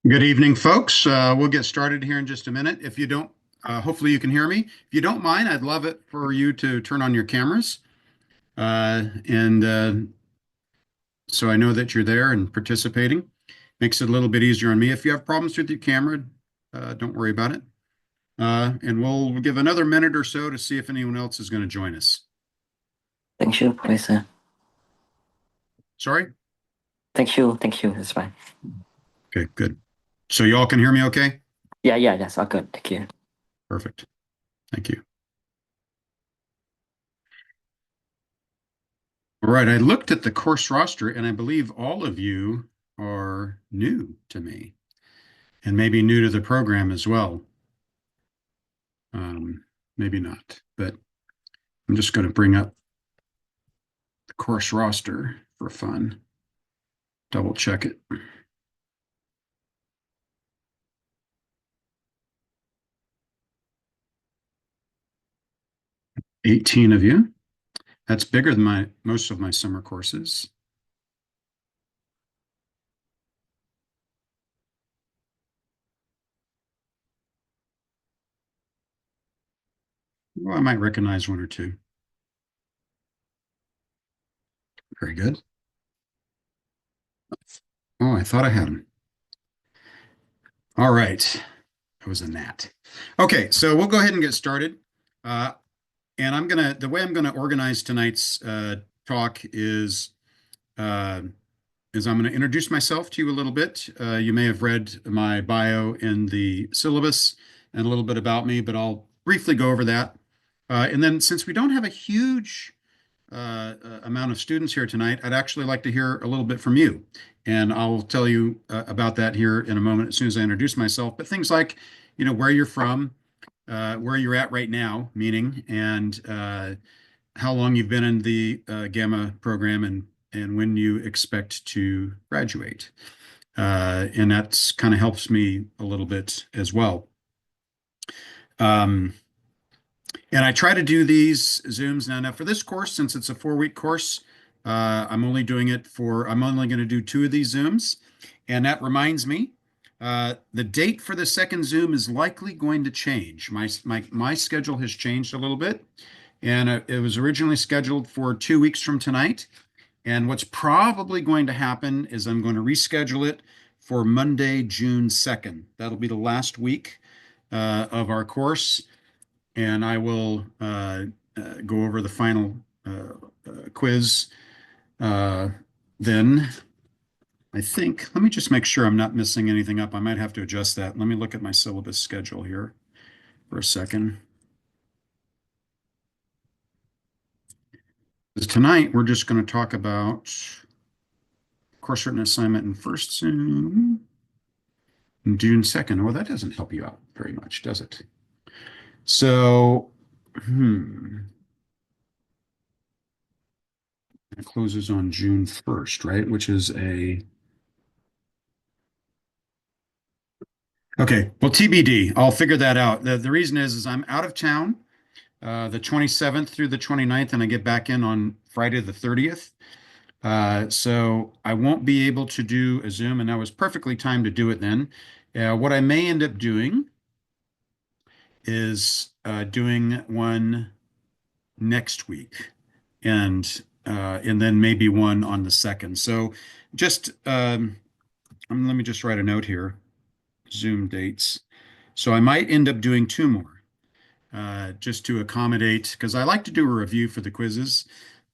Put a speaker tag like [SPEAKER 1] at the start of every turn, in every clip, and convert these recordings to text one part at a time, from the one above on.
[SPEAKER 1] Good evening, folks. We'll get started here in just a minute. If you don't, hopefully you can hear me. If you don't mind, I'd love it for you to turn on your cameras. And so I know that you're there and participating. Makes it a little bit easier on me. If you have problems with your camera, don't worry about it. And we'll give another minute or so to see if anyone else is going to join us.
[SPEAKER 2] Thank you, Lisa.
[SPEAKER 1] Sorry?
[SPEAKER 2] Thank you. That's fine.
[SPEAKER 1] Okay, good. So you all can hear me okay?
[SPEAKER 2] Yeah, that's all good. Thank you.
[SPEAKER 1] Perfect. Thank you. All right, I looked at the course roster and I believe all of you are new to me and maybe new to the program as well. Maybe not, but I'm just going to bring up the course roster for fun. Double check it. $18 of you. That's bigger than most of my summer courses. Well, I might recognize one or two. Very good. Oh, I thought I had them. All right. That was a gnat. Okay, so we'll go ahead and get started. Uh, and the way I'm gonna organize tonight's talk uh, is I'm gonna introduce myself to you a little bit. You may have read my bio in the syllabus and a little bit about me, but I'll briefly go over that. And then since we don't have a huge amount of students here tonight, I'd actually like to hear a little bit from you. And I'll tell you about that here in a moment as soon as I introduce myself. But things like, where you're from, where you're at right now, meaning, and how long you've been in the Gamma program and when you expect to graduate. And that's kind of helps me a little bit as well. Um, and I try to do these Zooms now for this course, since it's a 4-week course, I'm only going to do 2 of these Zooms. And that reminds me, the date for the second Zoom is likely going to change. My schedule has changed a little bit, and it was originally scheduled for 2 weeks from tonight. And what's probably going to happen is I'm going to reschedule it for Monday, June 2nd. That'll be the last week of our course, and I will go over the final quiz. Then I think, let me just make sure I'm not missing anything up. I might have to adjust that. Let me look at my syllabus schedule here for a second. Tonight, we're just going to talk about course written assignment in first Zoom, June 2nd. Well, that doesn't help you out very much, does it? So, it closes on June 1st, right? Which is okay. Well, TBD. I'll figure that out. The reason is I'm out of town the 27th through the 29th, and I get back in on Friday the 30th. So I won't be able to do a Zoom, and that was perfectly timed to do it then. What I may end up doing is doing one next week, and then maybe one on the 2nd. So just let me just write a note here. Zoom dates. So I might end up doing 2 more just to accommodate, because I like to do a review for the quizzes,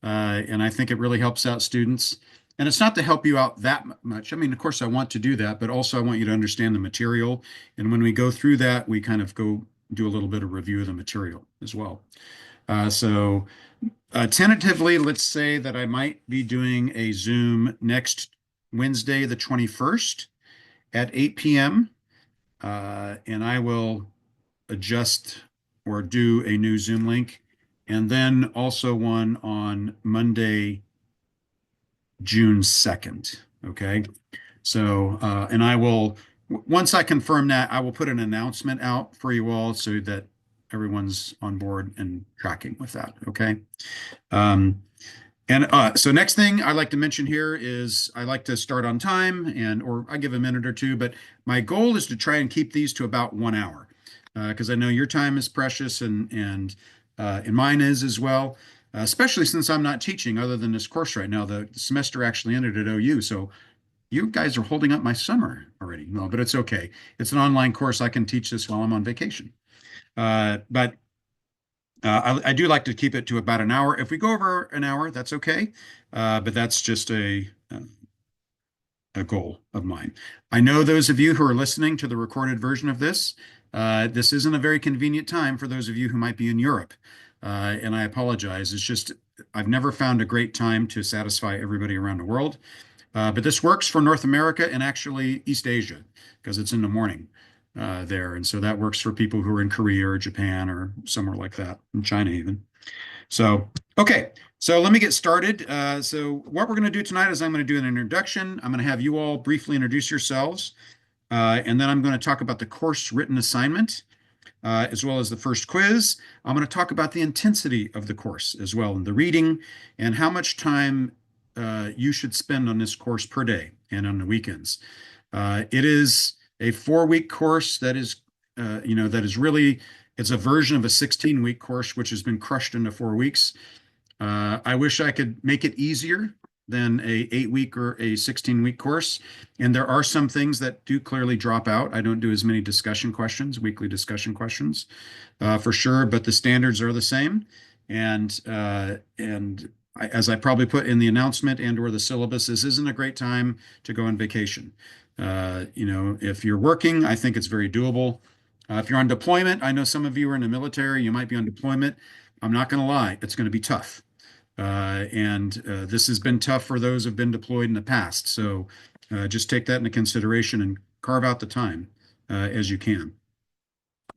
[SPEAKER 1] and I think it really helps out students. And it's not to help you out that much. I mean, of course, I want to do that, but also I want you to understand the material. And when we go through that, we kind of go do a little bit of review of the material as well. So tentatively, let's say that I might be doing a Zoom next Wednesday, the 21st at 8 p.m. And I will adjust or do a new Zoom link, and then also one on Monday, June 2nd. Okay. So, and once I confirm that, I will put an announcement out for you all so that everyone's on board and tracking with that. Okay. Um, And so next thing I like to mention here is I like to start on time or I give a minute or two, but my goal is to try and keep these to about 1 hour because I know your time is precious and mine is as well, especially since I'm not teaching other than this course right now. The semester actually ended at OU, so you guys are holding up my summer already. No, but it's okay. It's an online course. I can teach this while I'm on vacation. But I do like to keep it to about an hour. If we go over an hour, that's okay. But that's just a goal of mine. I know those of you who are listening to the recorded version of this, this isn't a very convenient time for those of you who might be in Europe. And I apologize. It's just, I've never found a great time to satisfy everybody around the world. But this works for North America and actually East Asia because it's in the morning there. And so that works for people who are in Korea or Japan or somewhere like that, in China even. So, okay. So let me get started. So what we're going to do tonight is I'm going to do an introduction. I'm going to have you all briefly introduce yourselves. And then I'm going to talk about the course written assignment, as well as the first quiz. I'm going to talk about the intensity of the course as well, and the reading, and how much time you should spend on this course per day and on the weekends. It is a 4-week course that is, that is really, it's a version of a 16-week course, which has been crushed into 4 weeks. I wish I could make it easier than a 8-week or a 16-week course. And there are some things that do clearly drop out. I don't do as many discussion questions, weekly discussion questions, for sure, but the standards are the same. As I probably put in the announcement and or the syllabus, this isn't a great time to go on vacation. If you're working, I think it's very doable. If you're on deployment, I know some of you are in the military, you might be on deployment. I'm not going to lie, it's going to be tough. This has been tough for those who've been deployed in the past. So just take that into consideration and carve out the time as you can.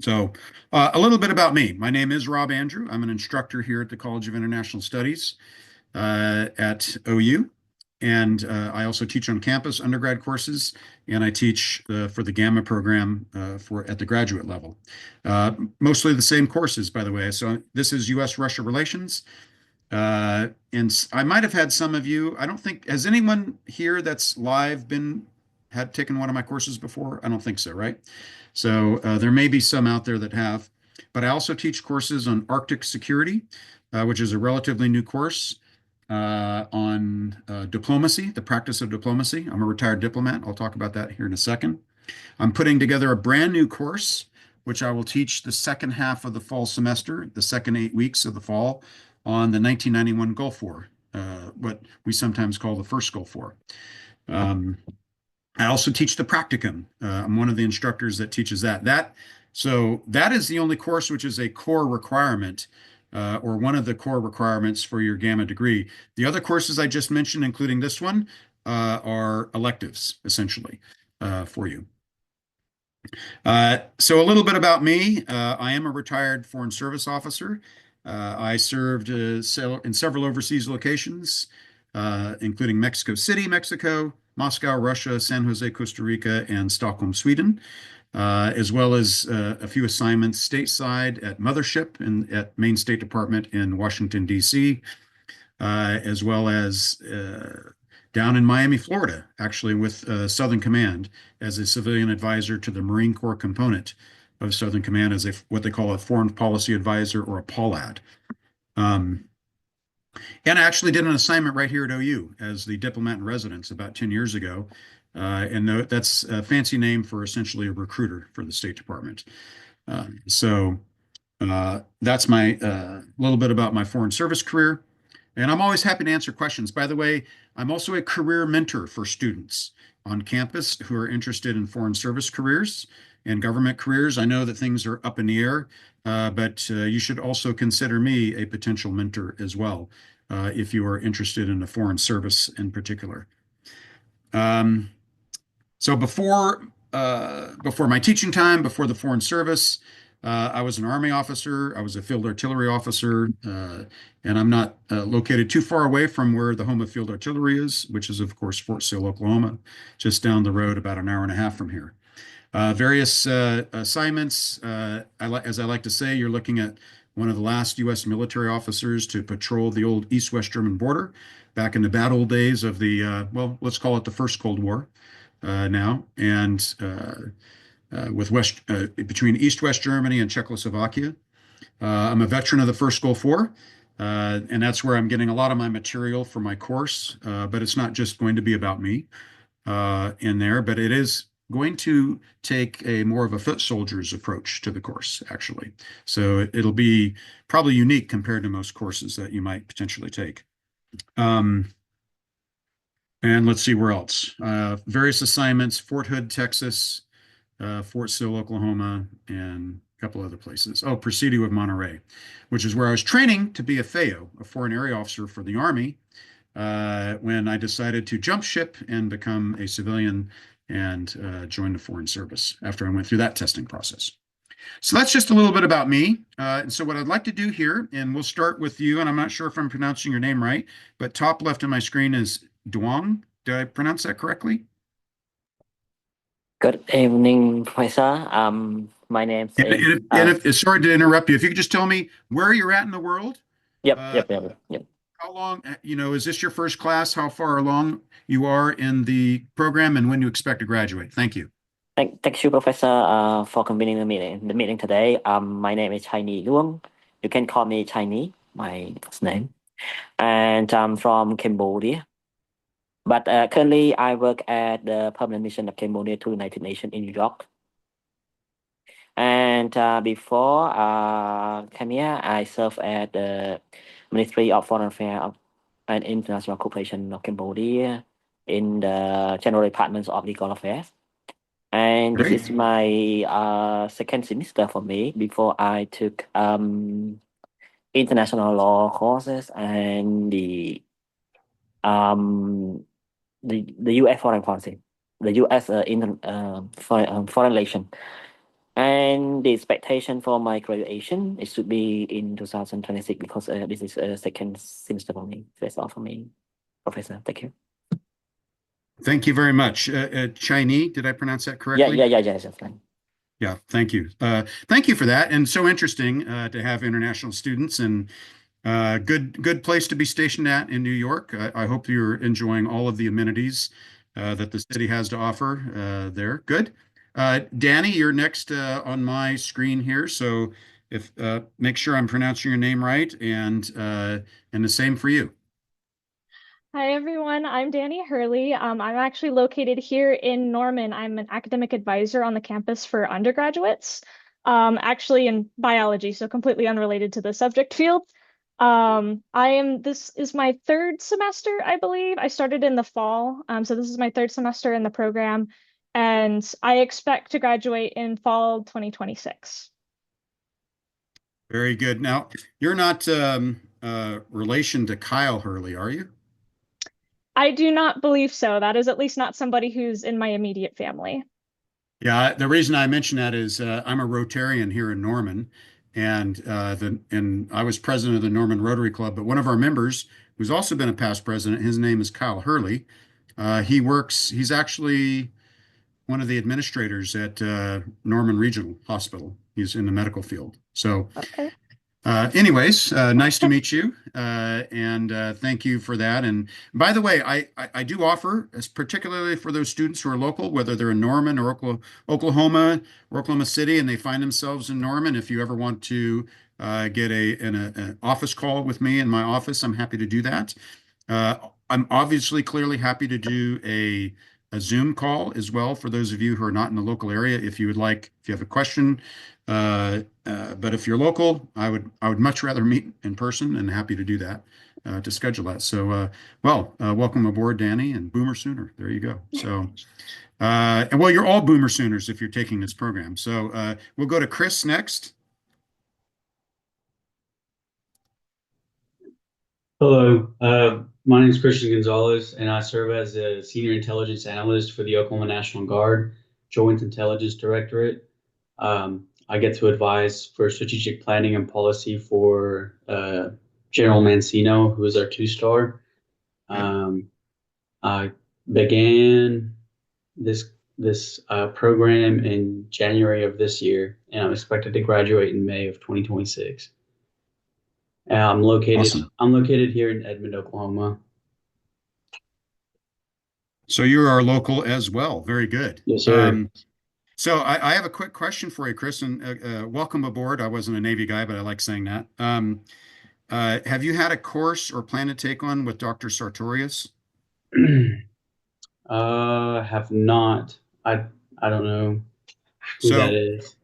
[SPEAKER 1] So a little bit about me. My name is Rob Andrew. I'm an instructor here at the College of International Studies at OU. And I also teach on campus undergrad courses, and I teach for the Gamma program at the graduate level. Mostly the same courses, by the way. So this is U.S.-Russia relations. And I might have had some of you, I don't think, has anyone here that's live had taken one of my courses before? I don't think so, right? So there may be some out there that have, but I also teach courses on Arctic security, which is a relatively new course on diplomacy, the practice of diplomacy. I'm a retired diplomat. I'll talk about that here in a second. I'm putting together a brand new course, which I will teach the second half of the fall semester, the second 8 weeks of the fall, on the 1991 Gulf War, what we sometimes call the first Gulf War. I also teach the practicum. I'm one of the instructors that teaches that. So that is the only course which is a core requirement, or one of the core requirements for your Gamma degree. The other courses I just mentioned, including this one, are electives, essentially, for you. So a little bit about me. I am a retired Foreign Service officer. I served in several overseas locations, including Mexico City, Mexico, Moscow, Russia, San Jose, Costa Rica, and Stockholm, Sweden, as well as a few assignments stateside at Mothership and at Maine State Department in Washington, D.C., as well as down in Miami, Florida, actually with Southern Command as a civilian advisor to the Marine Corps component of Southern Command as what they call a foreign policy advisor or a POLAD. And I actually did an assignment right here at OU as the diplomat in residence about 10 years ago. And that's a fancy name for essentially a recruiter for the State Department. So that's my little bit about my foreign service career. And I'm always happy to answer questions. By the way, I'm also a career mentor for students on campus who are interested in foreign service careers and government careers. I know that things are up in the air, but you should also consider me a potential mentor as well, if you are interested in the foreign service in particular. So before my teaching time, before the foreign service, I was an Army officer. I was a field artillery officer, and I'm not located too far away from where the home of field artillery is, which is, of course, Fort Sill, Oklahoma, just down the road about an hour and a half from here. Various assignments. As I like to say, you're looking at one of the last U.S. military officers to patrol the old East-West German border back in the bad old days of the, well, let's call it the First Cold War now, and with between East-West Germany and Czechoslovakia. I'm a veteran of the first Gulf War, and that's where I'm getting a lot of my material for my course. But it's not just going to be about me in there, but it is going to take a more of a foot soldier's approach to the course, actually. So it'll be probably unique compared to most courses that you might potentially take. And let's see where else. Various assignments, Fort Hood, Texas, Fort Sill, Oklahoma, and a couple other places. Oh, Presidio of Monterey, which is where I was training to be a FAO, a foreign area officer for the Army, when I decided to jump ship and become a civilian and join the Foreign Service after I went through that testing process. So that's just a little bit about me. And so what I'd like to do here, and we'll start with you, and I'm not sure if I'm pronouncing your name right, but top left of my screen is Duong. Did I pronounce that correctly?
[SPEAKER 2] Good evening, Professor. My name is
[SPEAKER 1] Sorry to interrupt you. If you could just tell me where you're at in the world,
[SPEAKER 2] yep,
[SPEAKER 1] uh,
[SPEAKER 2] yep, yep, yep.
[SPEAKER 1] how long, is this your first class? How far along you are in the program and when you expect to graduate? Thank you.
[SPEAKER 2] Thank you, Professor, for convening the meeting today. My name is Chinese Luong. You can call me Chinese, my first name, and I'm from Cambodia. But currently, I work at the Permanent Mission of Cambodia to the United Nations in New York. And before came here, I served at the Ministry of Foreign Affairs and International Cooperation of Cambodia in the General Department of Legal Affairs. And this
[SPEAKER 1] Great.
[SPEAKER 2] is my second semester for me before I took international law courses and the U.S. foreign policy, the U.S. Foreign relation. And the expectation for my graduation, it should be in 2026 because this is a second semester for me. That's all for me, Professor. Thank you.
[SPEAKER 1] Thank you very much. Chinese, did I pronounce that
[SPEAKER 2] Yeah,
[SPEAKER 1] correctly?
[SPEAKER 2] yeah, that's fine.
[SPEAKER 1] Yeah, thank you. Thank you for that. And so interesting to have international students and good place to be stationed at in New York. I hope you're enjoying all of the amenities that the city has to offer there. Good. Danny, you're next on my screen here. So if make sure I'm pronouncing your name right and the same for you.
[SPEAKER 3] Hi everyone, I'm Danny Hurley. I'm actually located here in Norman. I'm an academic advisor on the campus for undergraduates, actually in biology, so completely unrelated to the subject field. This is my third semester, I believe. I started in the fall, so this is my third semester in the program, and I expect to graduate in fall 2026.
[SPEAKER 1] Very good. Now, you're not relation to Kyle Hurley, are you?
[SPEAKER 3] I do not believe so. That is at least not somebody who's in my immediate family.
[SPEAKER 1] Yeah, the reason I mention that is I'm a Rotarian here in Norman, and I was president of the Norman Rotary Club. But one of our members, who's also been a past president, his name is Kyle Hurley. He's actually one of the administrators at Norman Regional Hospital. He's in the medical field. So
[SPEAKER 3] Okay.
[SPEAKER 1] anyways, nice to meet you, and thank you for that. And by the way, I do offer, as particularly for those students who are local, whether they're in Norman or Oklahoma or Oklahoma City, and they find themselves in Norman. If you ever want to get an office call with me in my office, I'm happy to do that. I'm obviously clearly happy to do a Zoom call as well for those of you who are not in the local area. If you would like, if you have a question. But if you're local, I would much rather meet in person and happy to do that to schedule that. So, welcome aboard, Danny, and Boomer Sooner. There you go. So, and well, you're all Boomer Sooners if you're taking this program. So we'll go to Chris next.
[SPEAKER 4] Hello, my name is Christian Gonzalez, and I serve as a senior intelligence analyst for the Oklahoma National Guard Joint Intelligence Directorate. I get to advise for strategic planning and policy for General Mancino, who is our two-star. I began this this program in January of this year, and I'm expected to graduate in May of 2026. And
[SPEAKER 1] Awesome.
[SPEAKER 4] I'm located here in Edmond, Oklahoma.
[SPEAKER 1] So you are local as well. Very good.
[SPEAKER 4] Yes, sir.
[SPEAKER 1] So I have a quick question for you, Chris, and welcome aboard. I wasn't a Navy guy, but I like saying that. Have you had a course or plan to take on with Dr. Sartorius?
[SPEAKER 4] Have not. I don't know who that is.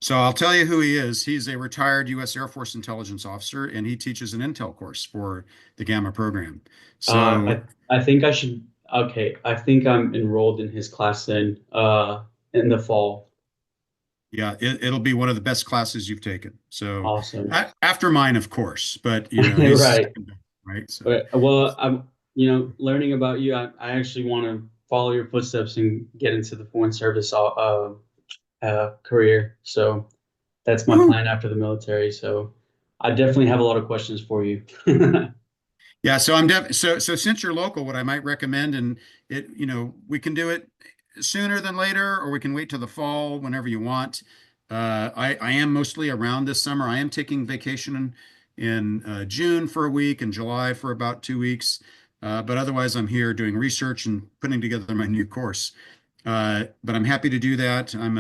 [SPEAKER 1] So I'll tell you who he is. He's a retired U.S. Air Force intelligence officer, and he teaches an intel course for the Gamma program. So
[SPEAKER 4] I think I should. Okay, I think I'm enrolled in his class then. In the fall.
[SPEAKER 1] yeah, it'll be one of the best classes you've taken. So
[SPEAKER 4] Awesome.
[SPEAKER 1] after mine, of course, but you know, he's
[SPEAKER 4] Right.
[SPEAKER 1] right. So
[SPEAKER 4] Well, I'm learning about you. I actually want to follow your footsteps and get into the foreign service career. So that's my plan after the military. So I definitely have a lot of questions for you.
[SPEAKER 1] yeah, so so since you're local, what I might recommend, and we can do it sooner than later, or we can wait till the fall, whenever you want. I am mostly around this summer. I am taking vacation in June for a week and July for about 2 weeks. But otherwise, I'm here doing research and putting together my new course. But I'm happy to do that. I'm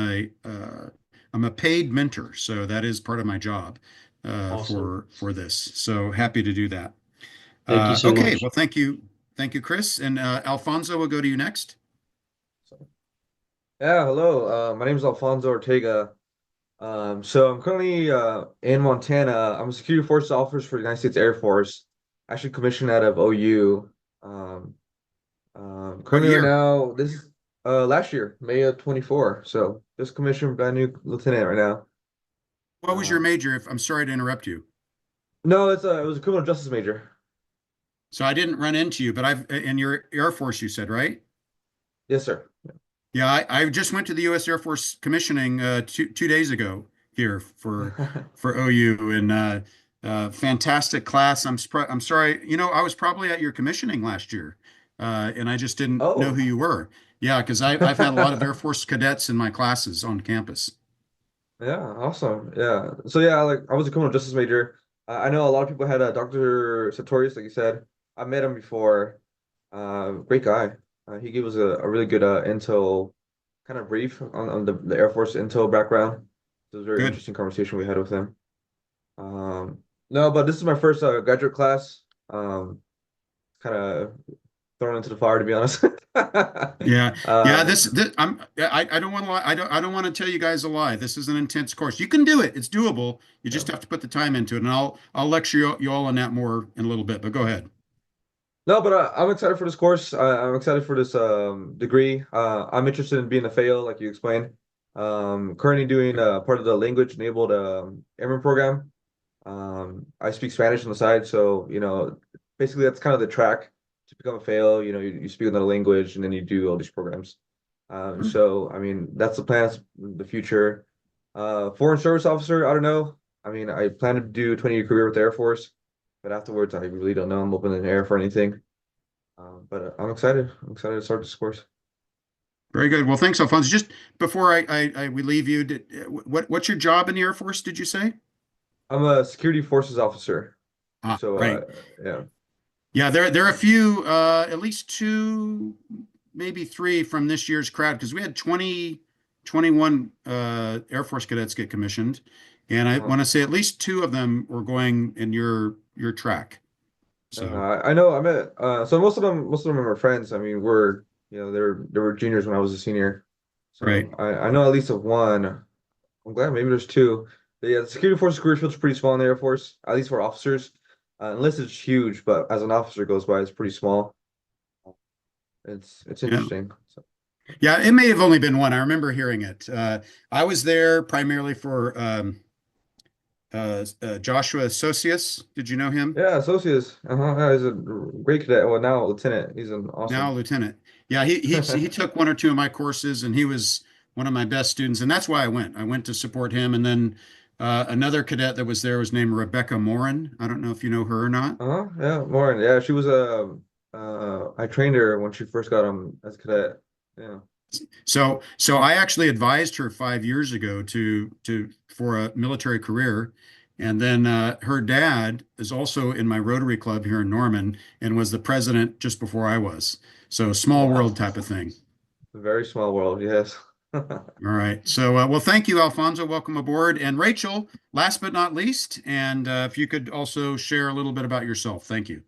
[SPEAKER 1] a paid mentor, so that is part of my job
[SPEAKER 4] Awesome.
[SPEAKER 1] for this. So happy to do that.
[SPEAKER 4] Thank you so
[SPEAKER 1] Okay,
[SPEAKER 4] much.
[SPEAKER 1] well, thank you, Chris, and Alfonso will go to you next.
[SPEAKER 5] Yeah, hello. My name is Alfonso Ortega. So I'm currently in Montana. I'm a security forces officer for the United States Air Force, actually commissioned out of OU.
[SPEAKER 1] What
[SPEAKER 5] Currently right
[SPEAKER 1] year?
[SPEAKER 5] now, this is last year, May of 24. So just commissioned brand new lieutenant right now.
[SPEAKER 1] What was your
[SPEAKER 5] Um,
[SPEAKER 1] major? I'm sorry to interrupt you.
[SPEAKER 5] no, it was a criminal justice major.
[SPEAKER 1] So I didn't run into you, but I've in your Air Force, you said, right?
[SPEAKER 5] Yes, sir.
[SPEAKER 1] Yeah, I just went to the U.S. Air Force commissioning two days ago here for OU, and fantastic class. I'm sorry, I was probably at your commissioning last year, and I just didn't know who
[SPEAKER 5] Oh.
[SPEAKER 1] you were. Yeah, because I've had a lot of Air Force cadets in my classes on campus.
[SPEAKER 5] Yeah, awesome. Yeah. So yeah, like I was a criminal justice major. I know a lot of people had Dr. Sartorius, like you said. I met him before. Great guy. He gave us a really good intel kind of brief on the Air Force intel background. It was a very
[SPEAKER 1] Good.
[SPEAKER 5] interesting conversation we had with him. No, but this is my first graduate class. Kind of thrown into the fire, to be honest.
[SPEAKER 1] Yeah, yeah.
[SPEAKER 5] Um,
[SPEAKER 1] I don't want to lie. I don't want to tell you guys a lie. This is an intense course. You can do it. It's doable. You
[SPEAKER 5] yeah.
[SPEAKER 1] just have to put the time into it, and I'll lecture you all on that more in a little bit. But go ahead.
[SPEAKER 5] No, but I'm excited for this course. I'm excited for this degree. I'm interested in being a FAO, like you explained. Currently doing part of the language enabled airman program. I speak Spanish on the side, so basically that's kind of the track to become a FAO. You speak another language and then you do all these programs. So I mean that's the plan, that's the future. Foreign service officer, I don't know. I mean, I plan to do a 20-year career with the Air Force, but afterwards I really don't know. I'm open in the air for anything. But I'm excited. I'm excited to start this course.
[SPEAKER 1] Very good. Well, thanks, Alfonso. Just before we leave you, what's your job in the Air Force? Did you say?
[SPEAKER 5] I'm a security forces officer. So
[SPEAKER 1] Right.
[SPEAKER 5] yeah.
[SPEAKER 1] Yeah, there are a few, at least two, maybe three from this year's crowd, because we had 21 Air Force cadets get commissioned, and I want to say at least two of them were going in your track. So
[SPEAKER 5] I know I met so most of them are friends. I mean, they were juniors when I was a senior. So
[SPEAKER 1] right.
[SPEAKER 5] I know at least of one. I'm glad maybe there's two. But yeah, the security forces career field's pretty small in the Air Force, at least for officers. Unless it's huge, but as an officer goes by, it's pretty small. It's
[SPEAKER 1] Yeah.
[SPEAKER 5] interesting. So.
[SPEAKER 1] Yeah, it may have only been one. I remember hearing it. I was there primarily for Joshua Sosius. Did you know him?
[SPEAKER 5] Yeah, Associates. Yeah, he's a great cadet. Well, now lieutenant. He's an
[SPEAKER 1] Now
[SPEAKER 5] awesome.
[SPEAKER 1] lieutenant. Yeah, he took one or two of my courses, and he was one of my best students, and that's why I went. I went to support him, and then another cadet that was there was named Rebecca Morin. I don't know if you know her or not.
[SPEAKER 5] Yeah, Lauren. Yeah, she was I trained her when she first got as a cadet. Yeah.
[SPEAKER 1] So I actually advised her 5 years ago for a military career. And then her dad is also in my Rotary Club here in Norman and was the president just before I was. So small
[SPEAKER 5] Wow.
[SPEAKER 1] world type of thing.
[SPEAKER 5] Very small world, yes.
[SPEAKER 1] All right. So, well, thank you, Alfonso. Welcome aboard. And Rachel, last but not least, and if you could also share a little bit about yourself. Thank you.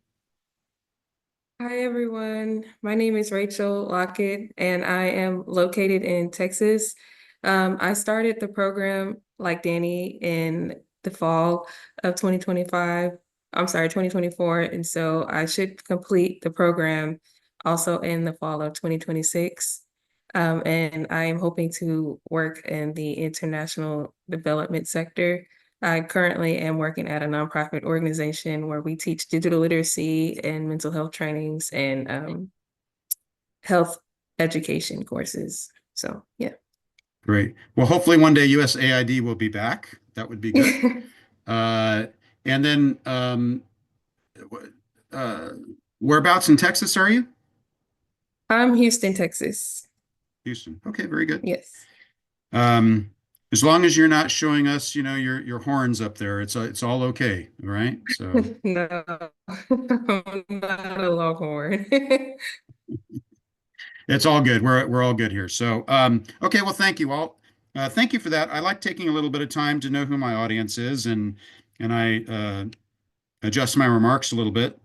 [SPEAKER 6] Hi, everyone. My name is Rachel Lockett, and I am located in Texas. I started the program like Danny in the fall of 2025. I'm sorry, 2024. And so I should complete the program also in the fall of 2026. And I am hoping to work in the international development sector. I currently am working at a nonprofit organization where we teach digital literacy and mental health trainings and health education courses. So, yeah.
[SPEAKER 1] Great. Well, hopefully one day USAID will be back. That would be good. And then, uh, whereabouts in Texas are you?
[SPEAKER 6] I'm Houston, Texas.
[SPEAKER 1] Houston. Okay, very good.
[SPEAKER 6] Yes.
[SPEAKER 1] As long as you're not showing us, your horns up there, it's all okay, all right? So
[SPEAKER 6] No, I'm not a Longhorn.
[SPEAKER 1] it's all good. We're all good here. So okay, well, thank you all. Thank you for that. I like taking a little bit of time to know who my audience is, and I adjust my remarks a little bit.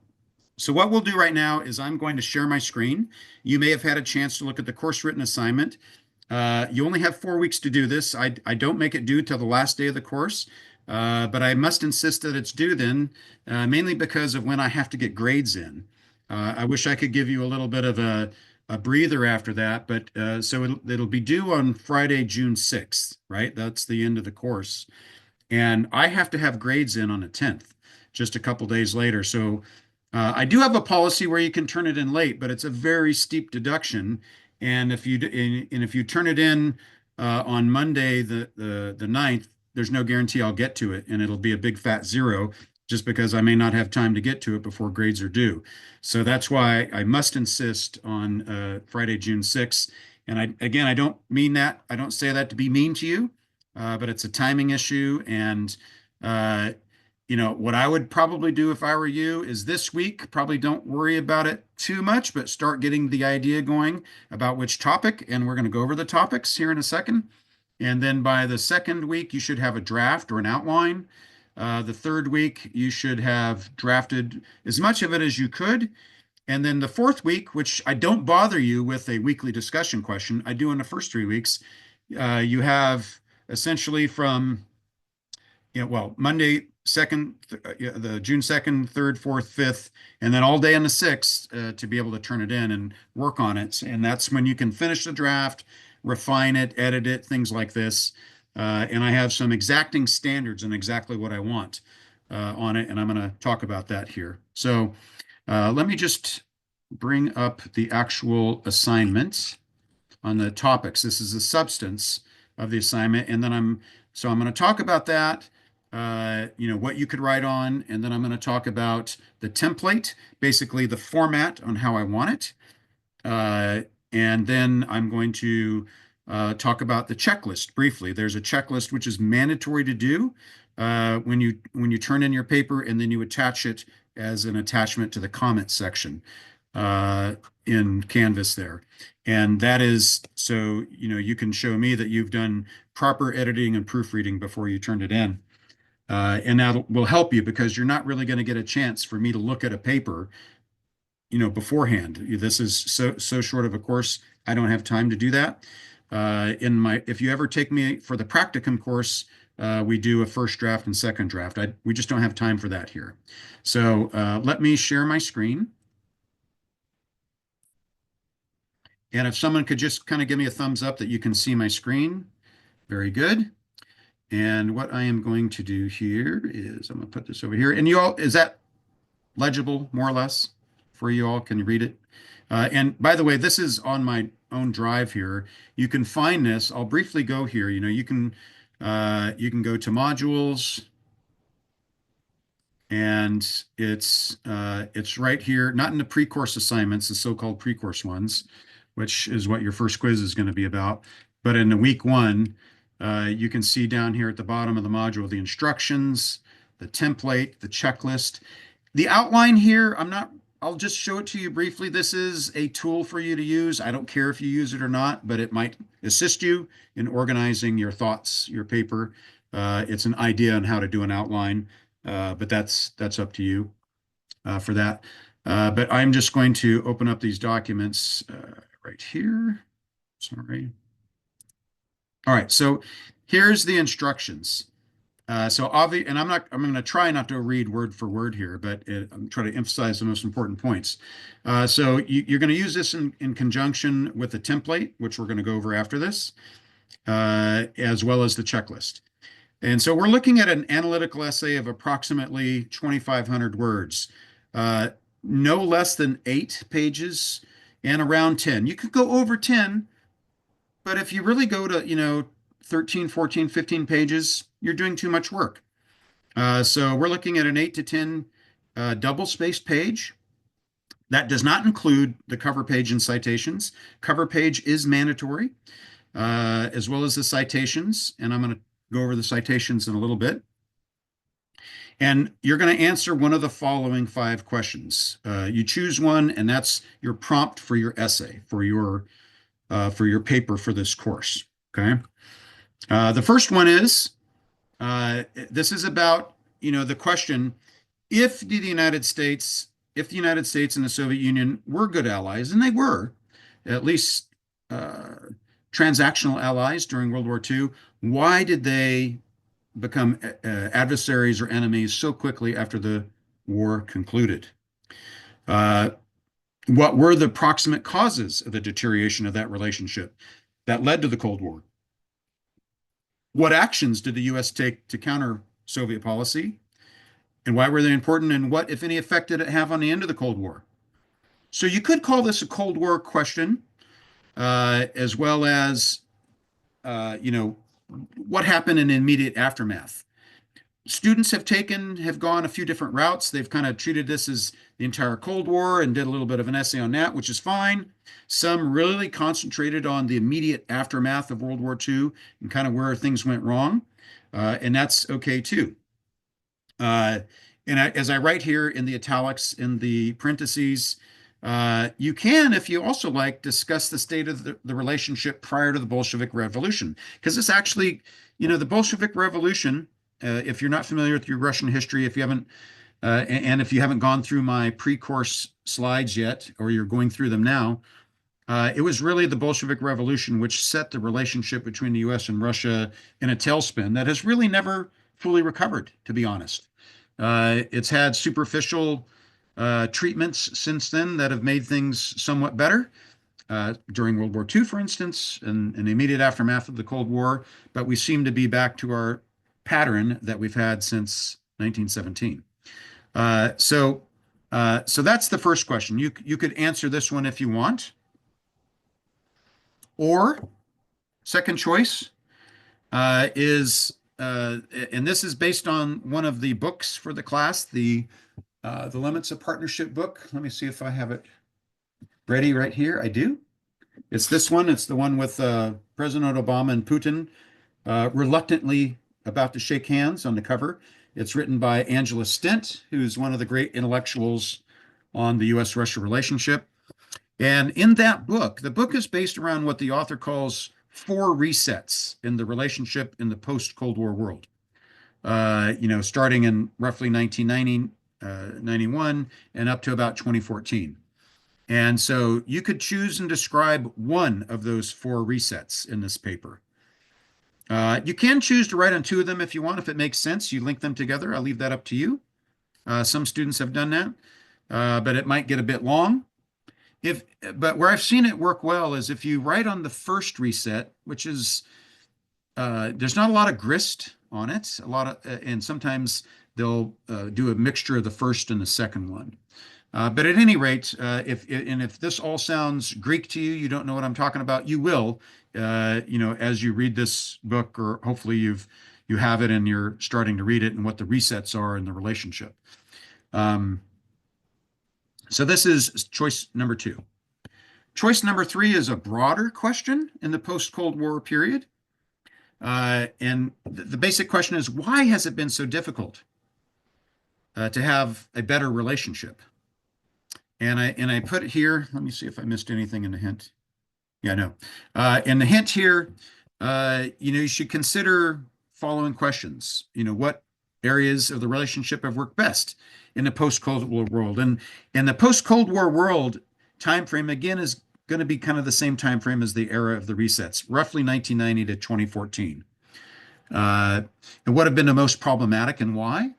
[SPEAKER 1] So what we'll do right now is I'm going to share my screen. You may have had a chance to look at the course written assignment. You only have 4 weeks to do this. I don't make it due till the last day of the course, but I must insist that it's due then, mainly because of when I have to get grades in. I wish I could give you a little bit of a breather after that, but so it'll be due on Friday, June 6th, right? That's the end of the course. And I have to have grades in on the 10th, just a couple days later. So I do have a policy where you can turn it in late, but it's a very steep deduction. And if you turn it in on Monday, the 9th, there's no guarantee I'll get to it, and it'll be a big fat zero just because I may not have time to get to it before grades are due. So that's why I must insist on Friday, June 6th. And I don't mean that. I don't say that to be mean to you, but it's a timing issue. And what I would probably do if I were you is this week, probably don't worry about it too much, but start getting the idea going about which topic. And we're going to go over the topics here in a second. And then by the second week, you should have a draft or an outline. The third week, you should have drafted as much of it as you could. And then the fourth week, which I don't bother you with a weekly discussion question, I do in the first 3 weeks, you have essentially from Monday, the June 2nd, 3rd, 4th, 5th, and then all day on the 6th to be able to turn it in and work on it. And that's when you can finish the draft, refine it, edit it, things like this. And I have some exacting standards and exactly what I want on it. And I'm going to talk about that here. So let me just bring up the actual assignment on the topics. This is the substance of the assignment. And then I'm going to talk about that. What you could write on, and then I'm going to talk about the template, basically the format on how I want it. And then I'm going to talk about the checklist briefly. There's a checklist which is mandatory to do when you turn in your paper, and then you attach it as an attachment to the comment section in Canvas there. And that is so you can show me that you've done proper editing and proofreading before you turned it in. And that will help you because you're not really going to get a chance for me to look at a paper, beforehand. This is so short of a course, I don't have time to do that. If you ever take me for the practicum course, we do a first draft and second draft. We just don't have time for that here. So let me share my screen. And if someone could just kind of give me a thumbs up that you can see my screen. Very good. And what I am going to do here is I'm going to put this over here. And you all, is that legible more or less for you all? Can you read it? And by the way, this is on my own drive here. You can find this. I'll briefly go here. You can go to modules, and it's right here, not in the pre-course assignments, the so-called pre-course ones. which is what your first quiz is going to be about. But in the week one, you can see down here at the bottom of the module, the instructions, the template, the checklist. The outline here, I'll just show it to you briefly. This is a tool for you to use. I don't care if you use it or not, but it might assist you in organizing your thoughts, your paper. It's an idea on how to do an outline, but that's up to you for that. But I'm just going to open up these documents right here. Sorry. All right, so here's the instructions. So obviously, and I'm going to try not to read word for word here, but I'm trying to emphasize the most important points. So you're going to use this in conjunction with the template, which we're going to go over after this, as well as the checklist. And so we're looking at an analytical essay of approximately 2,500 words, no less than 8 pages and around 10. You could go over 10, but if you really go to, 13, 14, 15 pages, you're doing too much work. So we're looking at an 8 to 10 double-spaced page. That does not include the cover page and citations. Cover page is mandatory, as well as the citations. And I'm going to go over the citations in a little bit. And you're going to answer one of the following 5 questions. You choose one, and that's your prompt for your essay, for your paper for this course. Okay. The first one is, this is about, the question, if the United States and the Soviet Union were good allies, and they were, at least transactional allies during World War II, why did they become adversaries or enemies so quickly after the war concluded? What were the proximate causes of the deterioration of that relationship that led to the Cold War? What actions did the U.S. take to counter Soviet policy? And why were they important? And what, if any, effect did it have on the end of the Cold War? So you could call this a Cold War question, as well as, what happened in the immediate aftermath. Students have gone a few different routes. They've kind of treated this as the entire Cold War and did a little bit of an essay on that, which is fine. Some really concentrated on the immediate aftermath of World War II and kind of where things went wrong. And that's okay too. As I write here in the italics, in the parentheses, you can, if you also like, discuss the state of the relationship prior to the Bolshevik Revolution. Because it's actually, the Bolshevik Revolution, if you're not familiar with your Russian history, if you haven't, and if you haven't gone through my pre-course slides yet, or you're going through them now, it was really the Bolshevik Revolution which set the relationship between the U.S. and Russia in a tailspin that has really never fully recovered, to be honest. It's had superficial treatments since then that have made things somewhat better. During World War II, for instance, and the immediate aftermath of the Cold War, but we seem to be back to our pattern that we've had since 1917. So that's the first question. You could answer this one if you want. Or second choice is, and this is based on one of the books for the class, the Limits of Partnership book. Let me see if I have it ready right here. I do. It's this one. It's the one with President Obama and Putin reluctantly about to shake hands on the cover. It's written by Angela Stent, who's one of the great intellectuals on the U.S.-Russia relationship. And in that book, the book is based around what the author calls 4 resets in the relationship in the post-Cold War world. Starting in roughly 1990, 91, and up to about 2014. And so you could choose and describe one of those 4 resets in this paper. You can choose to write on 2 of them if you want, if it makes sense. You link them together. I'll leave that up to you. Some students have done that, but it might get a bit long. But where I've seen it work well is if you write on the first reset, which is, there's not a lot of grist on it, and sometimes they'll do a mixture of the first and the second one. But at any rate, if this all sounds Greek to you, you don't know what I'm talking about, you will, as you read this book, or hopefully you have it and you're starting to read it and what the resets are in the relationship. So this is choice number 2. Choice number 3 is a broader question in the post-Cold War period. And the basic question is, why has it been so difficult to have a better relationship? And I put it here, let me see if I missed anything in the hint. Yeah, no. In the hint here, you should consider following questions. What areas of the relationship have worked best in the post-Cold War world? And in the post-Cold War world, time frame, again, is going to be kind of the same time frame as the era of the resets, roughly 1990 to 2014. And what have been the most problematic and why?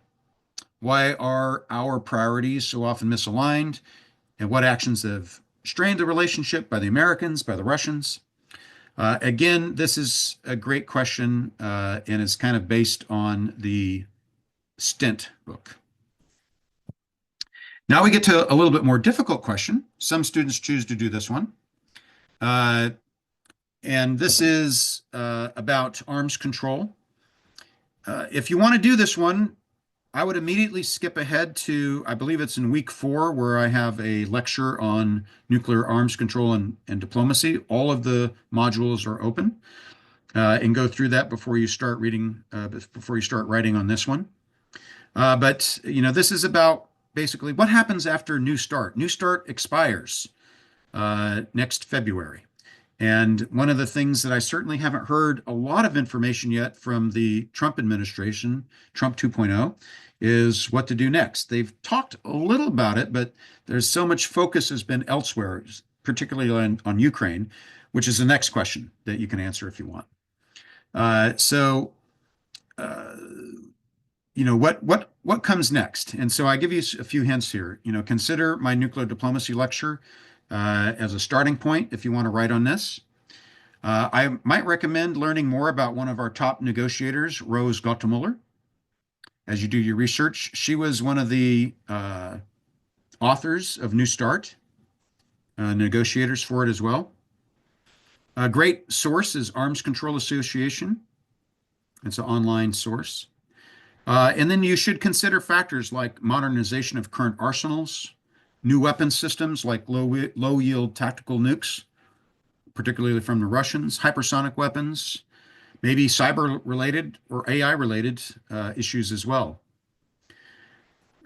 [SPEAKER 1] Why are our priorities so often misaligned? And what actions have strained the relationship by the Americans, by the Russians? Again, this is a great question and is kind of based on the Stent book. Now we get to a little bit more difficult question. Some students choose to do this one. And this is about arms control. If you want to do this one, I would immediately skip ahead to, I believe it's in week 4, where I have a lecture on nuclear arms control and diplomacy. All of the modules are open, and go through that before you start reading, before you start writing on this one. But this is about basically what happens after New START. New START expires next February. And one of the things that I certainly haven't heard a lot of information yet from the Trump administration, Trump 2.0, is what to do next. They've talked a little about it, but there's so much focus has been elsewhere, particularly on Ukraine, which is the next question that you can answer if you want. What comes next? And so I give you a few hints here. Consider my nuclear diplomacy lecture as a starting point if you want to write on this. I might recommend learning more about one of our top negotiators, Rose Gottemoeller, as you do your research. She was one of the authors of New START, negotiators for it as well. A great source is Arms Control Association. It's an online source. And then you should consider factors like modernization of current arsenals, new weapon systems like low-yield tactical nukes, particularly from the Russians, hypersonic weapons, maybe cyber-related or AI-related issues as well.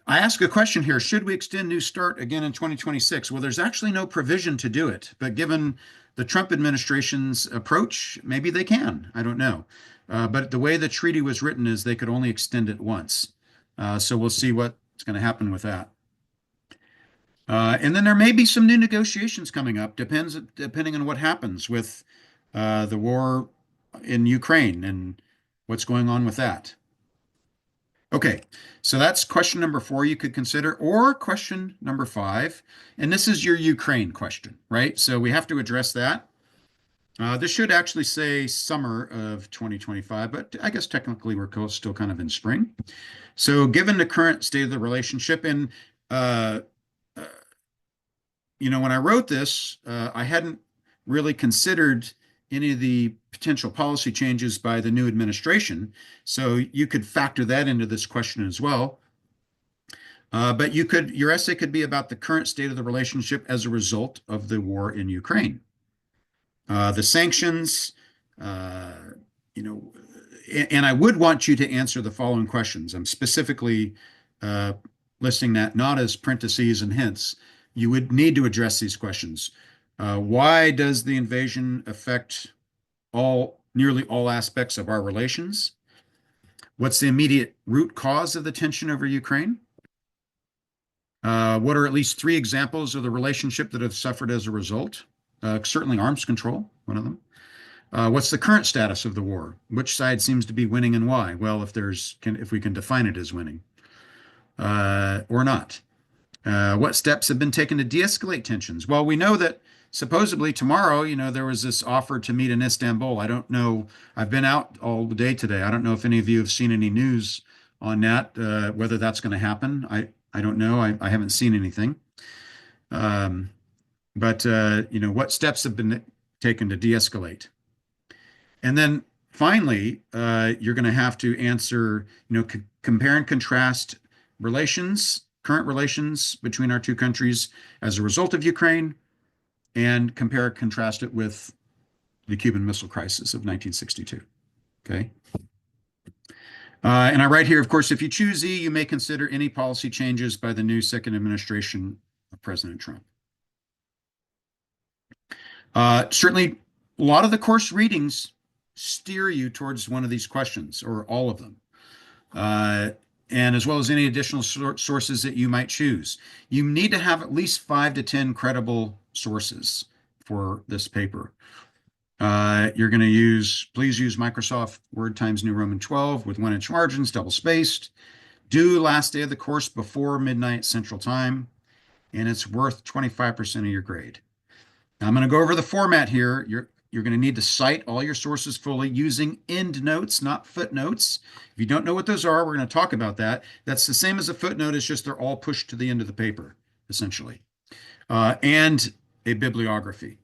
[SPEAKER 1] I ask a question here, should we extend New START again in 2026? Well, there's actually no provision to do it, but given the Trump administration's approach, maybe they can. I don't know. But the way the treaty was written is they could only extend it once. So we'll see what's going to happen with that. And then there may be some new negotiations coming up, depending on what happens with the war in Ukraine and what's going on with that. Okay, so that's question number 4 you could consider, or question number 5. And this is your Ukraine question, right? So we have to address that. This should actually say summer of 2025, but I guess technically we're still kind of in spring. So given the current state of the relationship, and when I wrote this, I hadn't really considered any of the potential policy changes by the new administration. So you could factor that into this question as well. But your essay could be about the current state of the relationship as a result of the war in Ukraine. The sanctions, and I would want you to answer the following questions. I'm specifically listing that not as parentheses and hints. You would need to address these questions. Why does the invasion affect nearly all aspects of our relations? What's the immediate root cause of the tension over Ukraine? What are at least 3 examples of the relationship that have suffered as a result? Certainly arms control, one of them. What's the current status of the war? Which side seems to be winning and why? Well, if we can define it as winning or not. What steps have been taken to de-escalate tensions? Well, we know that supposedly tomorrow, there was this offer to meet in Istanbul. I don't know. I've been out all day today. I don't know if any of you have seen any news on that, whether that's going to happen. I don't know. I haven't seen anything. But what steps have been taken to de-escalate? And then finally, you're going to have to answer, compare and contrast current relations between our two countries as a result of Ukraine, and compare and contrast it with the Cuban Missile Crisis of 1962. Okay. And I write here, of course, if you choose E, you may consider any policy changes by the new second administration of President Trump. Certainly, a lot of the course readings steer you towards one of these questions or all of them, and as well as any additional sources that you might choose. You need to have at least 5 to 10 credible sources for this paper. You're going to please use Microsoft Word Times New Roman 12 with 1-inch margins, double spaced. Due last day of the course before midnight Central Time, and it's worth 25% of your grade. Now, I'm going to go over the format here. You're going to need to cite all your sources fully using endnotes, not footnotes. If you don't know what those are, we're going to talk about that. That's the same as a footnote. It's just they're all pushed to the end of the paper, essentially. And a bibliography.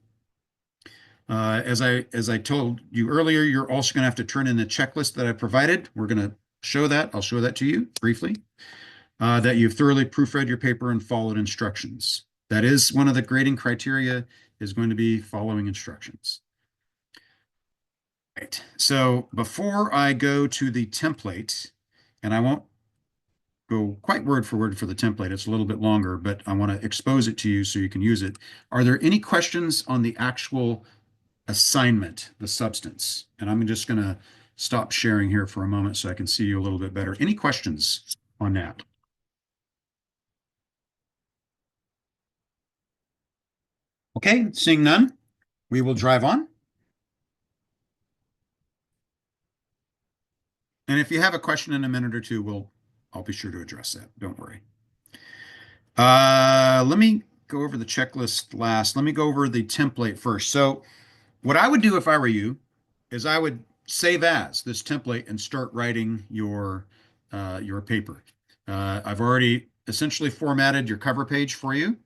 [SPEAKER 1] As I told you earlier, you're also going to have to turn in the checklist that I provided. We're going to show that. I'll show that to you briefly. That you've thoroughly proofread your paper and followed instructions. That is one of the grading criteria, is going to be following instructions. Right. So before I go to the template, and I won't go quite word for word for the template, it's a little bit longer, but I want to expose it to you so you can use it. Are there any questions on the actual assignment, the substance? And I'm just going to stop sharing here for a moment so I can see you a little bit better. Any questions on that? Okay, seeing none, we will drive on. And if you have a question in a minute or two, I'll be sure to address that. Don't worry. Let me go over the checklist last. Let me go over the template first. So what I would do if I were you is I would save as this template and start writing your paper. I've already essentially formatted your cover page for you.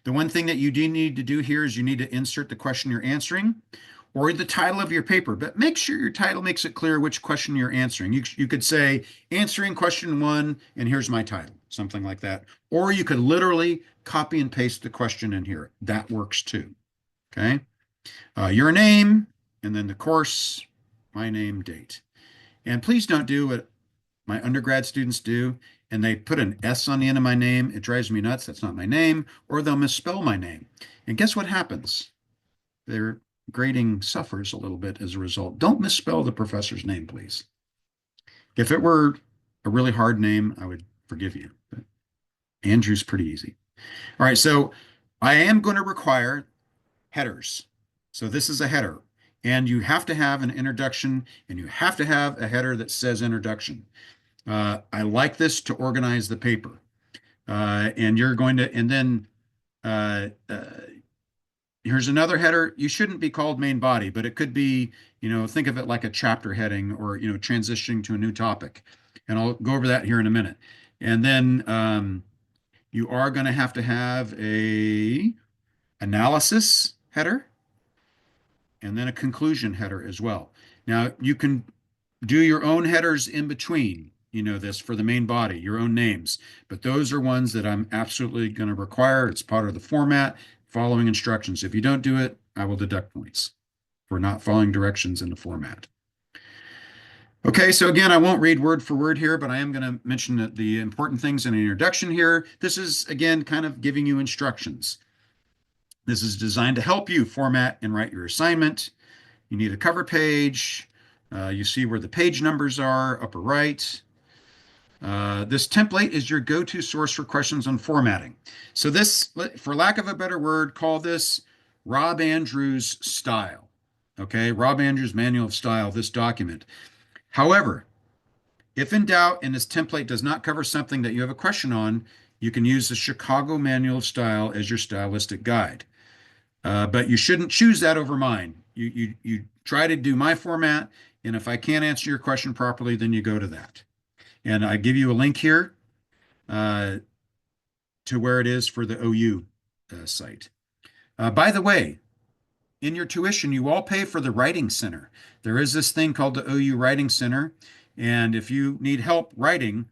[SPEAKER 1] The one thing that you do need to do here is you need to insert the question you're answering or the title of your paper, but make sure your title makes it clear which question you're answering. You could say, answering question 1, and here's my title, something like that. Or you could literally copy and paste the question in here. That works too, okay? Your name, and then the course, my name, date. And please don't do what my undergrad students do, and they put an S on the end of my name. It drives me nuts. That's not my name. Or they'll misspell my name. And guess what happens? Their grading suffers a little bit as a result. Don't misspell the professor's name, please. If it were a really hard name, I would forgive you. But Andrew's pretty easy. All right, so I am going to require headers. So this is a header. And you have to have an introduction, and you have to have a header that says introduction. I like this to organize the paper. And you're going to, and then here's another header. You shouldn't be called main body, but it could be, think of it like a chapter heading or, transitioning to a new topic. And I'll go over that here in a minute. And then you are going to have a analysis header and then a conclusion header as well. Now you can do your own headers in between, this for the main body, your own names, but those are ones that I'm absolutely going to require. It's part of the format, following instructions. If you don't do it, I will deduct points for not following directions in the format. Okay, so again, I won't read word for word here, but I am going to mention the important things in an introduction here. This is, again, kind of giving you instructions. This is designed to help you format and write your assignment. You need a cover page. You see where the page numbers are, upper right. This template is your go-to source for questions on formatting. So this, for lack of a better word, call this Rob Andrews style. Okay, Rob Andrews Manual of Style, this document. However, if in doubt and this template does not cover something that you have a question on, you can use the Chicago Manual of Style as your stylistic guide. But you shouldn't choose that over mine. You try to do my format, and if I can't answer your question properly, then you go to that. And I give you a link here to where it is for the OU site. By the way, in your tuition, you all pay for the Writing Center. There is this thing called the OU Writing Center, and if you need help writing,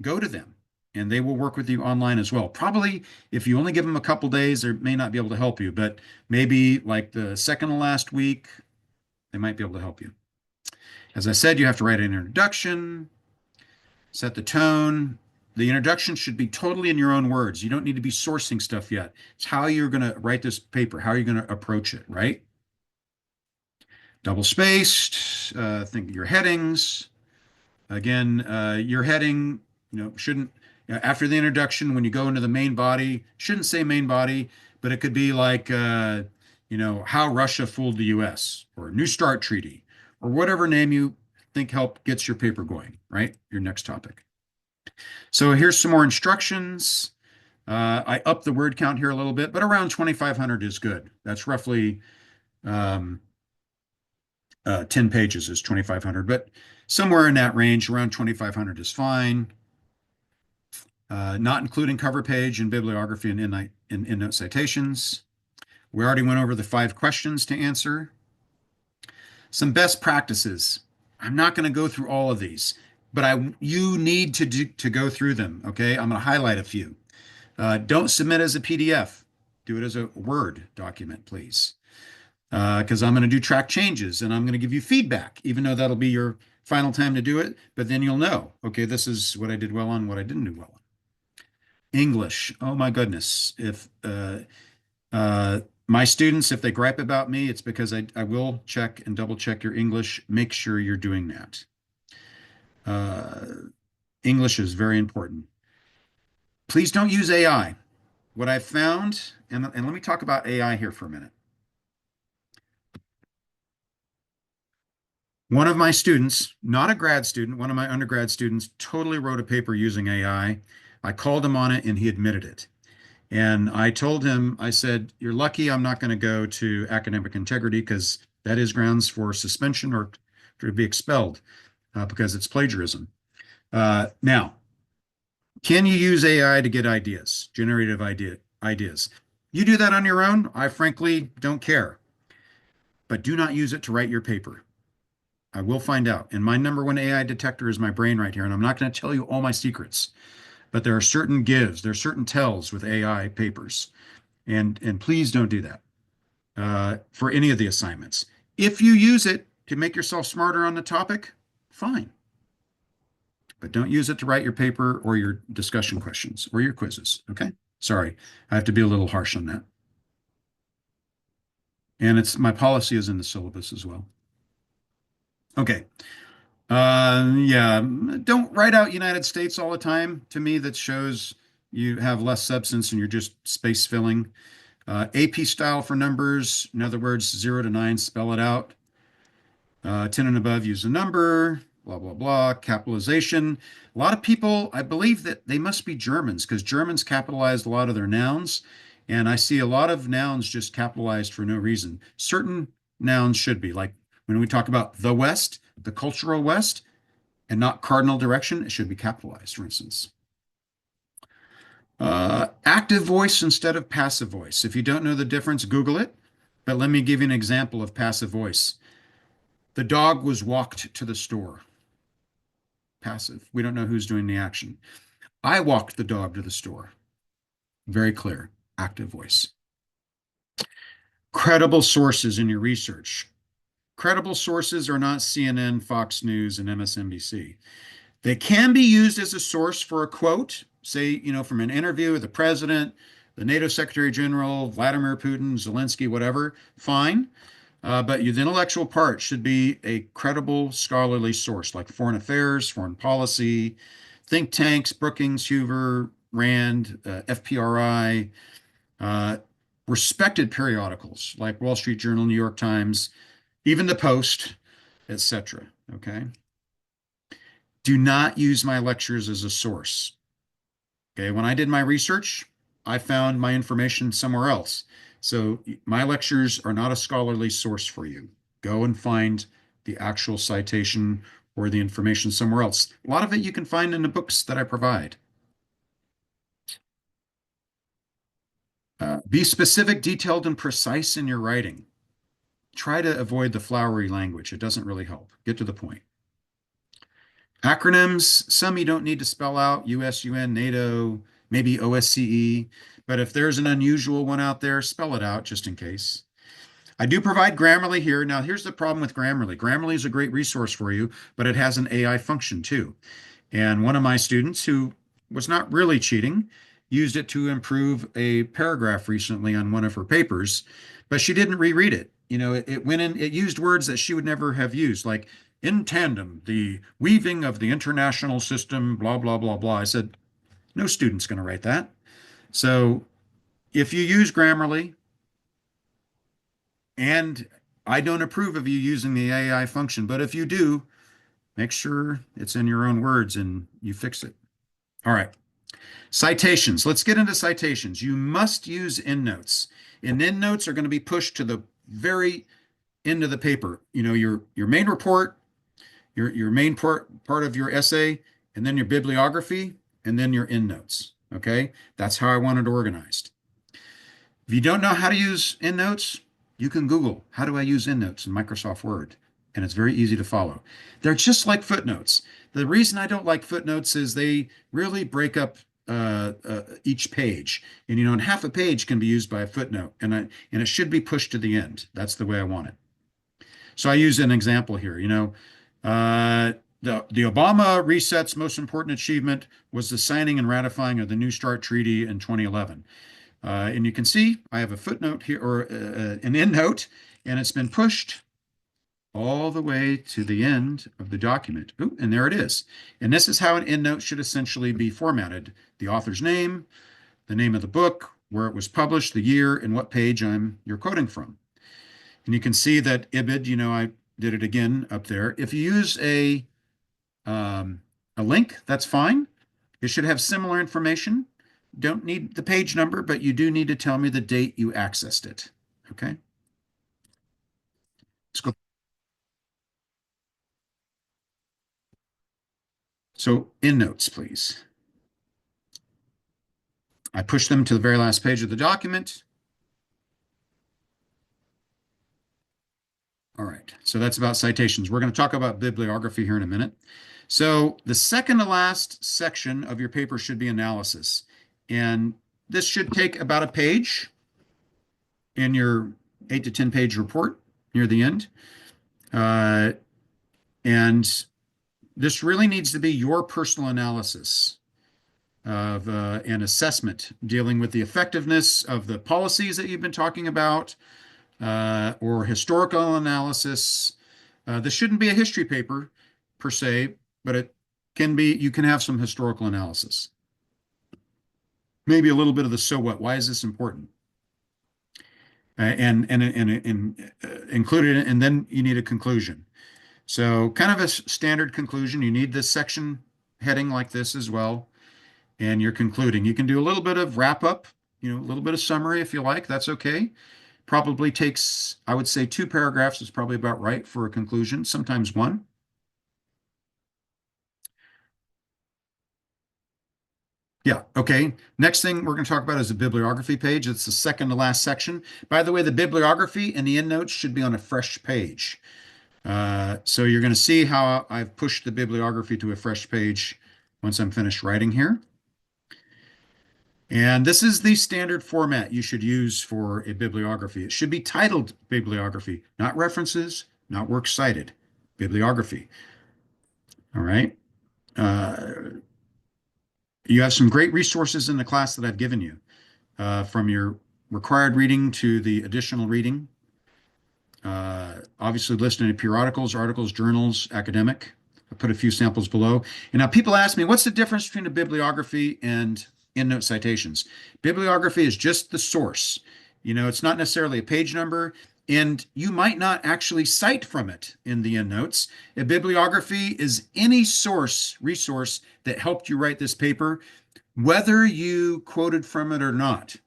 [SPEAKER 1] go to them. and they will work with you online as well. Probably if you only give them a couple days, they may not be able to help you, but maybe like the second to last week, they might be able to help you. As I said, you have to write an introduction, set the tone. The introduction should be totally in your own words. You don't need to be sourcing stuff yet. It's how you're going to write this paper, how are you going to approach it, right? Double spaced, think your headings. Again, your heading, shouldn't, after the introduction, when you go into the main body, shouldn't say main body, but it could be like, how Russia fooled the US, or New START Treaty, or whatever name you think gets your paper going, right? Your next topic. So here's some more instructions. I upped the word count here a little bit, but around 2,500 is good. That's roughly 10 pages is 2,500, but somewhere in that range, around 2,500 is fine. Not including cover page and bibliography and endnote citations. We already went over the 5 questions to answer. Some best practices. I'm not going to go through all of these, but you need to go through them, okay? I'm going to highlight a few. Don't submit as a PDF. Do it as a Word document, please. Because I'm going to do track changes and I'm going to give you feedback, even though that'll be your final time to do it. But then you'll know, okay, this is what I did well on, what I didn't do well on. English. Oh my goodness. If my students, if they gripe about me, it's because I will check and double check your English. Make sure you're doing that. English is very important. Please don't use AI. What I've found, and let me talk about AI here for a minute. One of my students, not a grad student, one of my undergrad students totally wrote a paper using AI. I called him on it and he admitted it. And I told him, I said, you're lucky I'm not going to go to academic integrity because that is grounds for suspension or to be expelled because it's plagiarism. Now, can you use AI to get ideas, generative ideas? You do that on your own. I frankly don't care. But do not use it to write your paper. I will find out. And my #1 AI detector is my brain right here. And I'm not going to tell you all my secrets. But there are certain gives, there are certain tells with AI papers. And please don't do that for any of the assignments. If you use it to make yourself smarter on the topic, fine. But don't use it to write your paper or your discussion questions or your quizzes, okay? Sorry, I have to be a little harsh on that. And my policy is in the syllabus as well. Okay. Yeah, don't write out United States all the time. To me, that shows you have less substance and you're just space filling. AP style for numbers, in other words, 0 to 9, spell it out. 10 and above, use a number, blah, blah, blah, capitalization. A lot of people, I believe that they must be Germans because Germans capitalized a lot of their nouns. And I see a lot of nouns just capitalized for no reason. Certain nouns should be, like when we talk about the West, the cultural West, and not cardinal direction, it should be capitalized, for instance. Active voice instead of passive voice. If you don't know the difference, Google it. But let me give you an example of passive voice. The dog was walked to the store. Passive. We don't know who's doing the action. I walked the dog to the store. Very clear. Active voice. Credible sources in your research. Credible sources are not CNN, Fox News, and MSNBC. They can be used as a source for a quote, say, from an interview with the president, the NATO Secretary General, Vladimir Putin, Zelensky, whatever, fine. But the intellectual part should be a credible scholarly source like Foreign Affairs, Foreign Policy, think tanks, Brookings, Hoover, Rand, FPRI, respected periodicals like Wall Street Journal, New York Times, even the Post, etc. Okay. Do not use my lectures as a source. Okay. When I did my research, I found my information somewhere else. So my lectures are not a scholarly source for you. Go and find the actual citation or the information somewhere else. A lot of it you can find in the books that I provide. Be specific, detailed, and precise in your writing. Try to avoid the flowery language. It doesn't really help. Get to the point. Acronyms, some you don't need to spell out, US, UN, NATO, maybe OSCE, but if there's an unusual one out there, spell it out just in case. I do provide Grammarly here. Now, here's the problem with Grammarly. Grammarly is a great resource for you, but it has an AI function too. And one of my students who was not really cheating used it to improve a paragraph recently on one of her papers, but she didn't reread it. It went in, it used words that she would never have used, like in tandem, the weaving of the international system, blah, blah, blah, blah. I said, no student's going to write that. So if you use Grammarly, and I don't approve of you using the AI function, but if you do, make sure it's in your own words and you fix it. All right. Citations. Let's get into citations. You must use endnotes. And endnotes are going to be pushed to the very end of the paper. Your main report, your main part of your essay, and then your bibliography, and then your endnotes. Okay? That's how I want it organized. If you don't know how to use endnotes, you can Google, how do I use endnotes in Microsoft Word? And it's very easy to follow. They're just like footnotes. The reason I don't like footnotes is they really break up each page. And half a page can be used by a footnote, and it should be pushed to the end. That's the way I want it. So I use an example here. The Obama reset's most important achievement was the signing and ratifying of the New START Treaty in 2011. And you can see I have a footnote here, or an endnote, and it's been pushed all the way to the end of the document. Ooh, and there it is. And this is how an endnote should essentially be formatted. The author's name, the name of the book, where it was published, the year, and what page you're quoting from. And you can see that IBID, I did it again up there. If you use a link, that's fine. It should have similar information. Don't need the page number, but you do need to tell me the date you accessed it. Okay. Let's go. So endnotes, please. I push them to the very last page of the document. All right, so that's about citations. We're going to talk about bibliography here in a minute. So the second to last section of your paper should be analysis. And this should take about a page in your 8 to 10 page report near the end. And this really needs to be your personal analysis of an assessment dealing with the effectiveness of the policies that you've been talking about, or historical analysis. This shouldn't be a history paper per se, but it can be, you can have some historical analysis. Maybe a little bit of the so what, why is this important? And included it, and then you need a conclusion. So kind of a standard conclusion. You need this section heading like this as well. And you're concluding. You can do a little bit of wrap up, a little bit of summary if you like. That's okay. Probably takes, I would say 2 paragraphs is probably about right for a conclusion, sometimes 1. Yeah, okay. Next thing we're going to talk about is the bibliography page. It's the second to last section. By the way, the bibliography and the endnotes should be on a fresh page. So you're going to see how I've pushed the bibliography to a fresh page once I'm finished writing here. And this is the standard format you should use for a bibliography. It should be titled bibliography, not references, not works cited, bibliography. All right. You have some great resources in the class that I've given you, from your required reading to the additional reading. Obviously listed in periodicals, articles, journals, academic. I put a few samples below. And now people ask me, what's the difference between a bibliography and endnote citations? Bibliography is just the source. It's not necessarily a page number, and you might not actually cite from it in the endnotes. A bibliography is any resource that helped you write this paper, whether you quoted from it or not.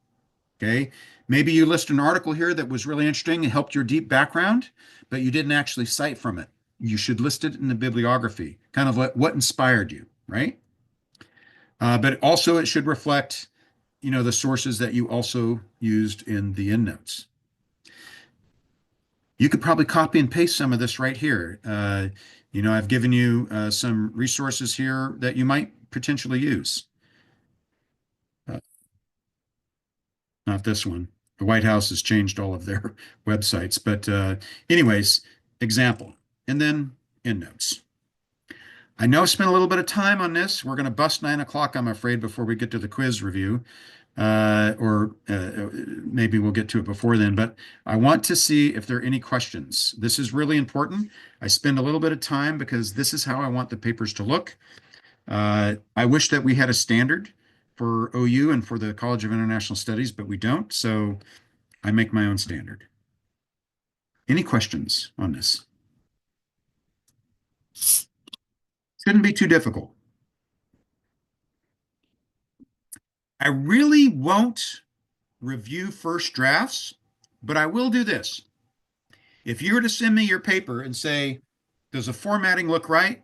[SPEAKER 1] Okay. Maybe you list an article here that was really interesting and helped your deep background, but you didn't actually cite from it. You should list it in the bibliography, kind of like what inspired you, right? But also it should reflect, the sources that you also used in the endnotes. You could probably copy and paste some of this right here. You know, I've given you some resources here that you might potentially use. Not this one. The White House has changed all of their websites. But anyways, example, and then endnotes. I know I spent a little bit of time on this. We're going to bust 9 o'clock, I'm afraid, before we get to the quiz review. Or maybe we'll get to it before then. But I want to see if there are any questions. This is really important. I spend a little bit of time because this is how I want the papers to look. I wish that we had a standard for OU and for the College of International Studies, but we don't. So I make my own standard. Any questions on this? Shouldn't be too difficult. I really won't review first drafts, but I will do this. If you were to send me your paper and say, does the formatting look right?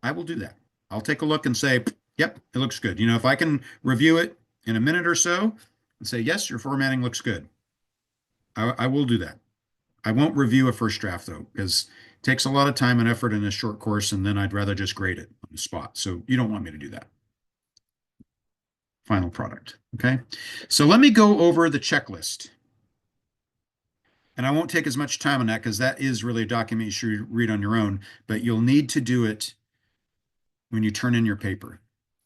[SPEAKER 1] I will do that. I'll take a look and say, yep, it looks good. You know, if I can review it in a minute or so and say, yes, your formatting looks good, I will do that. I won't review a first draft though, because it takes a lot of time and effort in a short course, and then I'd rather just grade it on the spot. So you don't want me to do that. Final product, okay? So let me go over the checklist. And I won't take as much time on that because that is really a document you should read on your own, but you'll need to do it when you turn in your paper.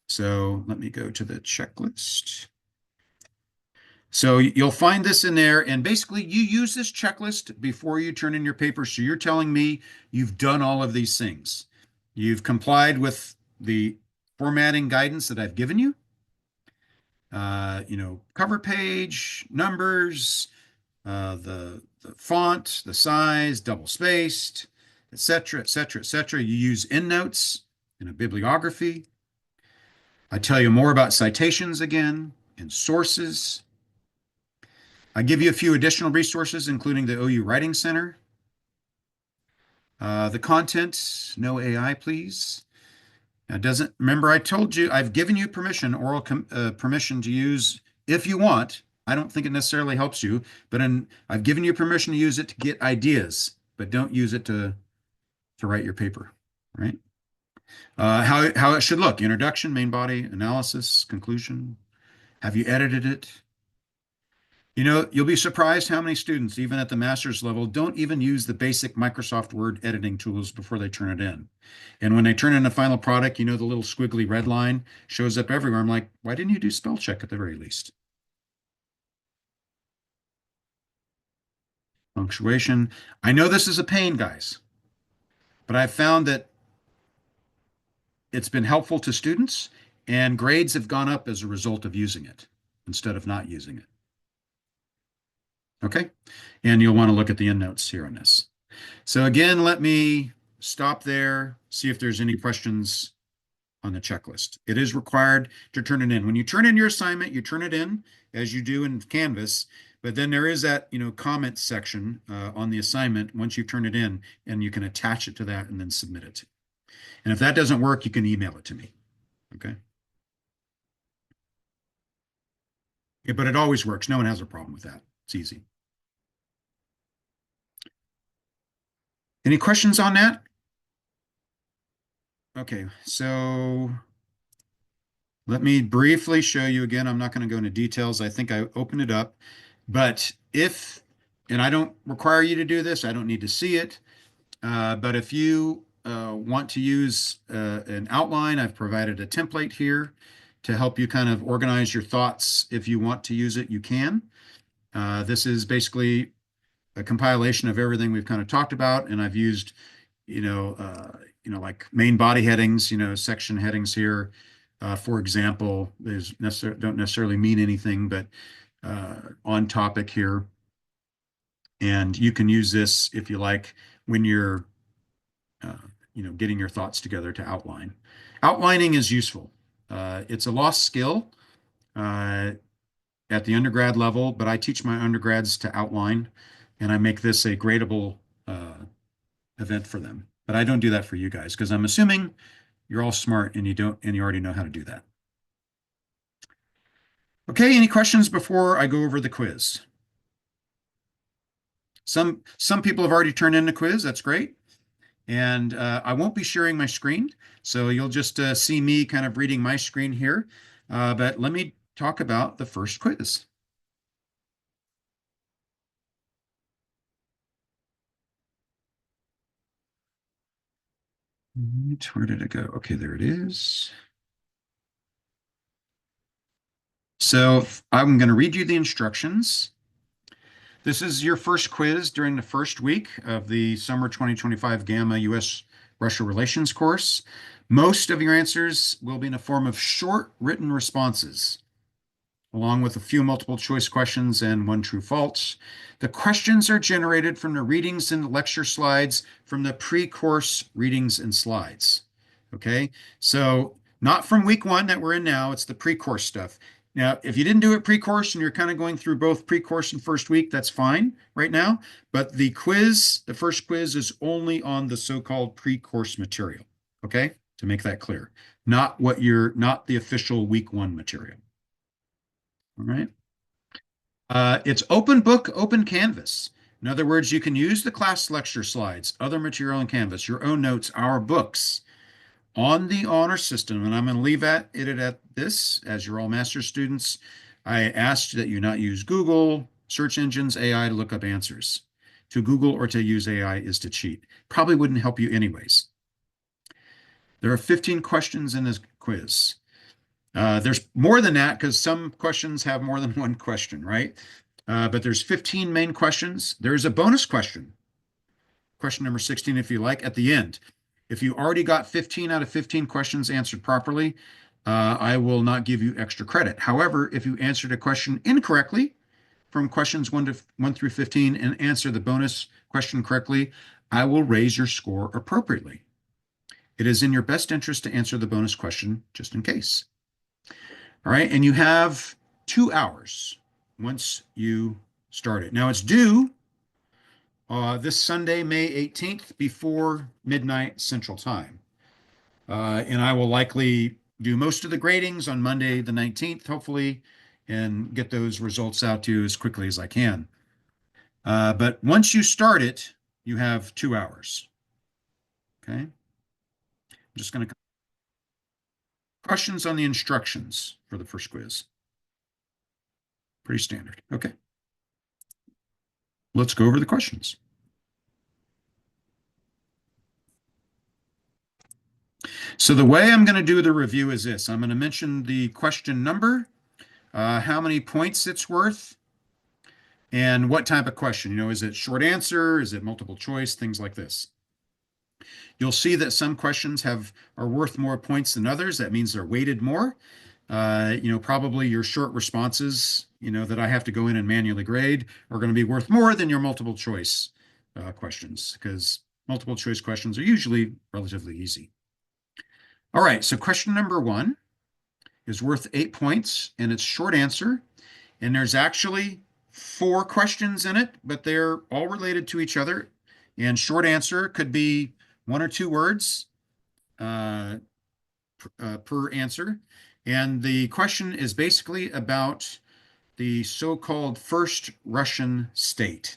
[SPEAKER 1] So let me go to the checklist. So you'll find this in there, and basically you use this checklist before you turn in your paper. So you're telling me you've done all of these things. You've complied with the formatting guidance that I've given you. You know, cover page, numbers, the font, the size, double spaced, etc., etc., etc. You use endnotes in a bibliography. I tell you more about citations again and sources. I give you a few additional resources, including the OU Writing Center. The content, no AI, please. Now, remember I told you I've given you permission, oral permission to use if you want. I don't think it necessarily helps you, but I've given you permission to use it to get ideas, but don't use it to write your paper, right? How it should look: introduction, main body, analysis, conclusion. Have you edited it? You know, you'll be surprised how many students, even at the master's level, don't even use the basic Microsoft Word editing tools before they turn it in. And when they turn in a final product, you know, the little squiggly red line shows up everywhere. I'm like, why didn't you do spell check at the very least? Punctuation. I know this is a pain, guys, but I've found that it's been helpful to students, and grades have gone up as a result of using it instead of not using it. Okay, and you'll want to look at the endnotes here on this. So again, let me stop there, see if there's any questions on the checklist. It is required to turn it in. When you turn in your assignment, you turn it in as you do in Canvas, but then there is that, you know, comment section on the assignment once you turn it in, and you can attach it to that and then submit it. And if that doesn't work, you can email it to me, okay? Yeah, but it always works. No one has a problem with that. It's easy. Any questions on that? Okay, so let me briefly show you again. I'm not going to go into details. I think I opened it up, but and I don't require you to do this, I don't need to see it. But if you want to use an outline, I've provided a template here to help you kind of organize your thoughts. If you want to use it, you can. This is basically a compilation of everything we've kind of talked about, and I've used, like main body headings, section headings here. For example, don't necessarily mean anything, but on topic here. And you can use this if you like when you're, getting your thoughts together to outline. Outlining is useful. It's a lost skill at the undergrad level, but I teach my undergrads to outline, and I make this a gradable event for them. But I don't do that for you guys because I'm assuming you're all smart and you already know how to do that. Okay, any questions before I go over the quiz? Some people have already turned in the quiz. That's great. And I won't be sharing my screen, so you'll just see me kind of reading my screen here. But let me talk about the first quiz. Where did it go? Okay, there it is. So I'm going to read you the instructions. This is your first quiz during the first week of the summer 2025 Gamma U.S.-Russia Relations course. Most of your answers will be in the form of short written responses, along with a few multiple choice questions and one true false. The questions are generated from the readings and lecture slides from the pre-course readings and slides. Okay, so not from week one that we're in now, it's the pre-course stuff. Now, if you didn't do it pre-course and you're kind of going through both pre-course and first week, that's fine right now. But the quiz, the first quiz is only on the so-called pre-course material. Okay, to make that clear, not the official week one material. All right. It's open book, open canvas. In other words, you can use the class lecture slides, other material in Canvas, your own notes, our books on the honor system. And I'm going to leave it at this, as you're all master's students. I asked that you not use Google, search engines, AI to look up answers. To Google or to use AI is to cheat. Probably wouldn't help you anyways. There are 15 questions in this quiz. There's more than that because some questions have more than one question, right? But there's 15 main questions. There's a bonus question, question number 16, if you like, at the end. If you already got 15 out of 15 questions answered properly, I will not give you extra credit. However, if you answered a question incorrectly from questions 1 through 15 and answer the bonus question correctly, I will raise your score appropriately. It is in your best interest to answer the bonus question just in case. All right, and you have 2 hours once you start it. Now it's due this Sunday, May 18th, before midnight Central Time. And I will likely do most of the gradings on Monday the 19th, hopefully, and get those results out to you as quickly as I can. But once you start it, you have 2 hours. Okay. I'm just going to questions on the instructions for the first quiz. Pretty standard. Okay. Let's go over the questions. So the way I'm going to do the review is this. I'm going to mention the question number, how many points it's worth, and what type of question. You know, is it short answer? Is it multiple choice? Things like this. You'll see that some questions are worth more points than others. That means they're weighted more. You know, probably your short responses, you know, that I have to go in and manually grade are going to be worth more than your multiple choice questions, because multiple choice questions are usually relatively easy. All right, so question number 1 is worth 8 points, and it's short answer. And there's actually 4 questions in it, but they're all related to each other. And short answer could be 1 or 2 words per answer. And the question is basically about the so-called first Russian state.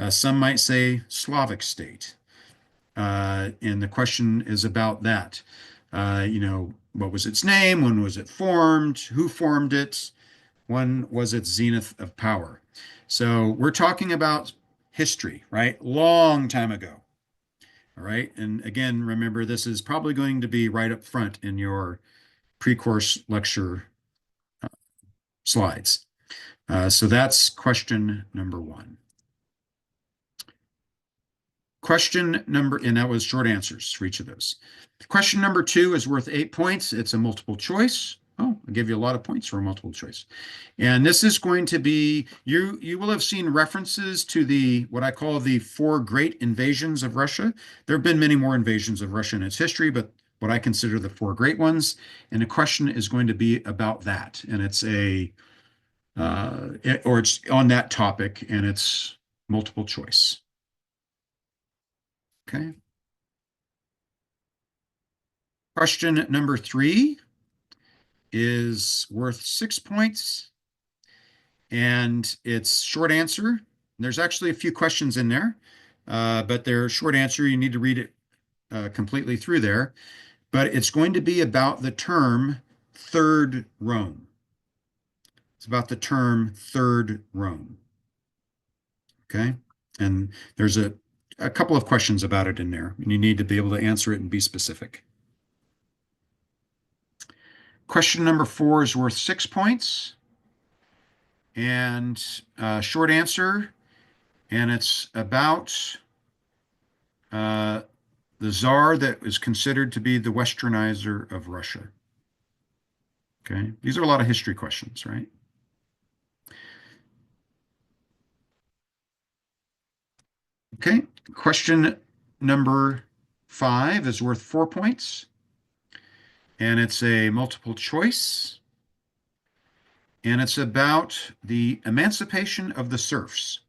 [SPEAKER 1] Some might say Slavic state. And the question is about that. You know, what was its name? When was it formed? Who formed it? When was its zenith of power? So we're talking about history, right? Long time ago. All right. And again, remember, this is probably going to be right up front in your pre-course lecture slides. So that's question number 1. Question number, and that was short answers for each of those. Question number 2 is worth 8 points. It's a multiple choice. Oh, I'll give you a lot of points for a multiple choice. And this is going to be, you will have seen references to what I call the 4 great invasions of Russia. There have been many more invasions of Russia in its history, but what I consider the 4 great ones. And the question is going to be about that. And it's it's on that topic, and it's multiple choice. Okay. Question number 3 is worth 6 points, and it's short answer. There's actually a few questions in there. but their short answer, you need to read it completely through there. But it's going to be about the term Third Rome. It's about the term Third Rome. Okay. And there's a couple of questions about it in there, and you need to be able to answer it and be specific. Question number 4 is worth 6 points. And short answer, and it's about the Tsar that is considered to be the westernizer of Russia. Okay, these are a lot of history questions, right? Okay, question number 5 is worth 4 points. And it's a multiple choice. And it's about the emancipation of the serfs.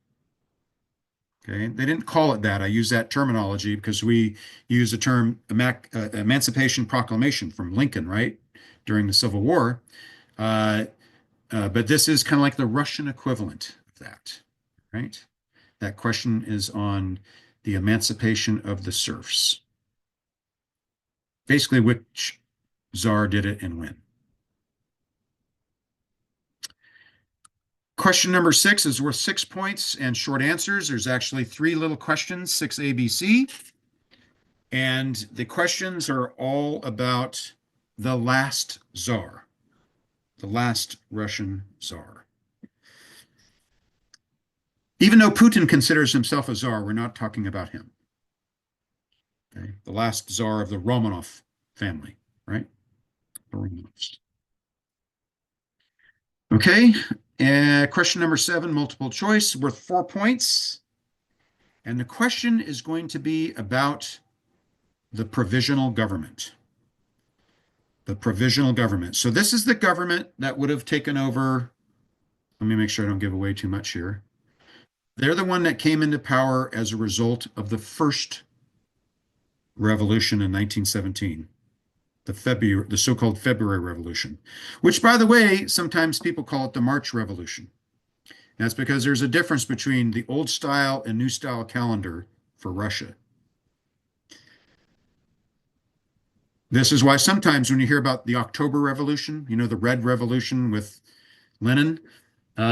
[SPEAKER 1] Okay, they didn't call it that. I use that terminology because we use the term Emancipation Proclamation from Lincoln, right, during the Civil War. But this is kind of like the Russian equivalent of that, right? That question is on the emancipation of the serfs. Basically, which Tsar did it and when. Question number 6 is worth 6 points and short answers. There's actually 3 little questions, 6 ABC. And the questions are all about the last Tsar, the last Russian Tsar. Even though Putin considers himself a Tsar, we're not talking about him. Okay? The last Tsar of the Romanov family, right? The Romanovs. Okay, and question number 7, multiple choice, worth 4 points. And the question is going to be about the provisional government. The provisional government. So this is the government that would have taken over. Let me make sure I don't give away too much here. They're the one that came into power as a result of the first revolution in 1917. The so-called February Revolution, which, by the way, sometimes people call it the March Revolution. And that's because there's a difference between the old style and new style calendar for Russia. This is why sometimes when you hear about the October Revolution, you know, the Red Revolution with Lenin,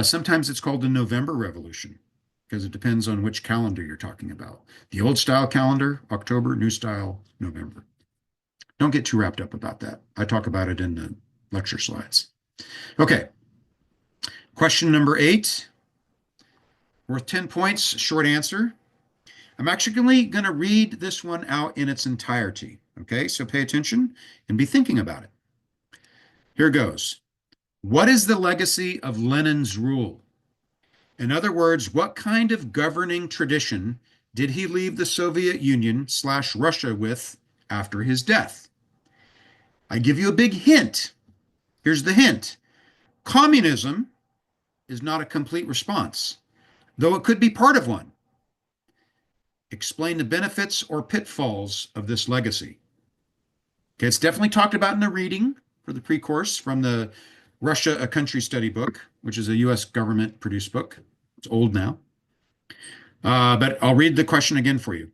[SPEAKER 1] sometimes it's called the November Revolution because it depends on which calendar you're talking about. The old style calendar, October, new style, November. Don't get too wrapped up about that. I talk about it in the lecture slides. Okay. Question number 8, worth 10 points, short answer. I'm actually going to read this one out in its entirety. Okay, so pay attention and be thinking about it. Here goes. What is the legacy of Lenin's rule? In other words, what kind of governing tradition did he leave the Soviet Union / Russia with after his death? I give you a big hint. Here's the hint. Communism is not a complete response, though it could be part of one. Explain the benefits or pitfalls of this legacy. Okay, it's definitely talked about in the reading for the pre-course from the Russia, A Country Study book, which is a U.S. government-produced book. It's old now. But I'll read the question again for you.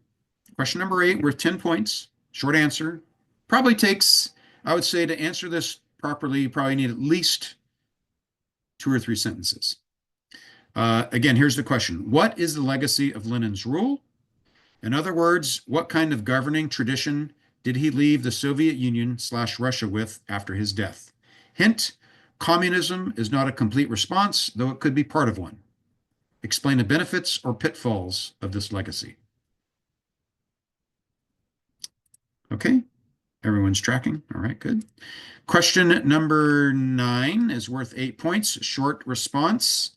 [SPEAKER 1] Question number 8, worth 10 points. Short answer. Probably takes, I would say, to answer this properly, you probably need at least 2 or 3 sentences. Again, here's the question. What is the legacy of Lenin's rule? In other words, what kind of governing tradition did he leave the Soviet Union / Russia with after his death? Hint, communism is not a complete response, though it could be part of one. Explain the benefits or pitfalls of this legacy. Okay, everyone's tracking. All right, good. Question number 9 is worth 8 points, short response.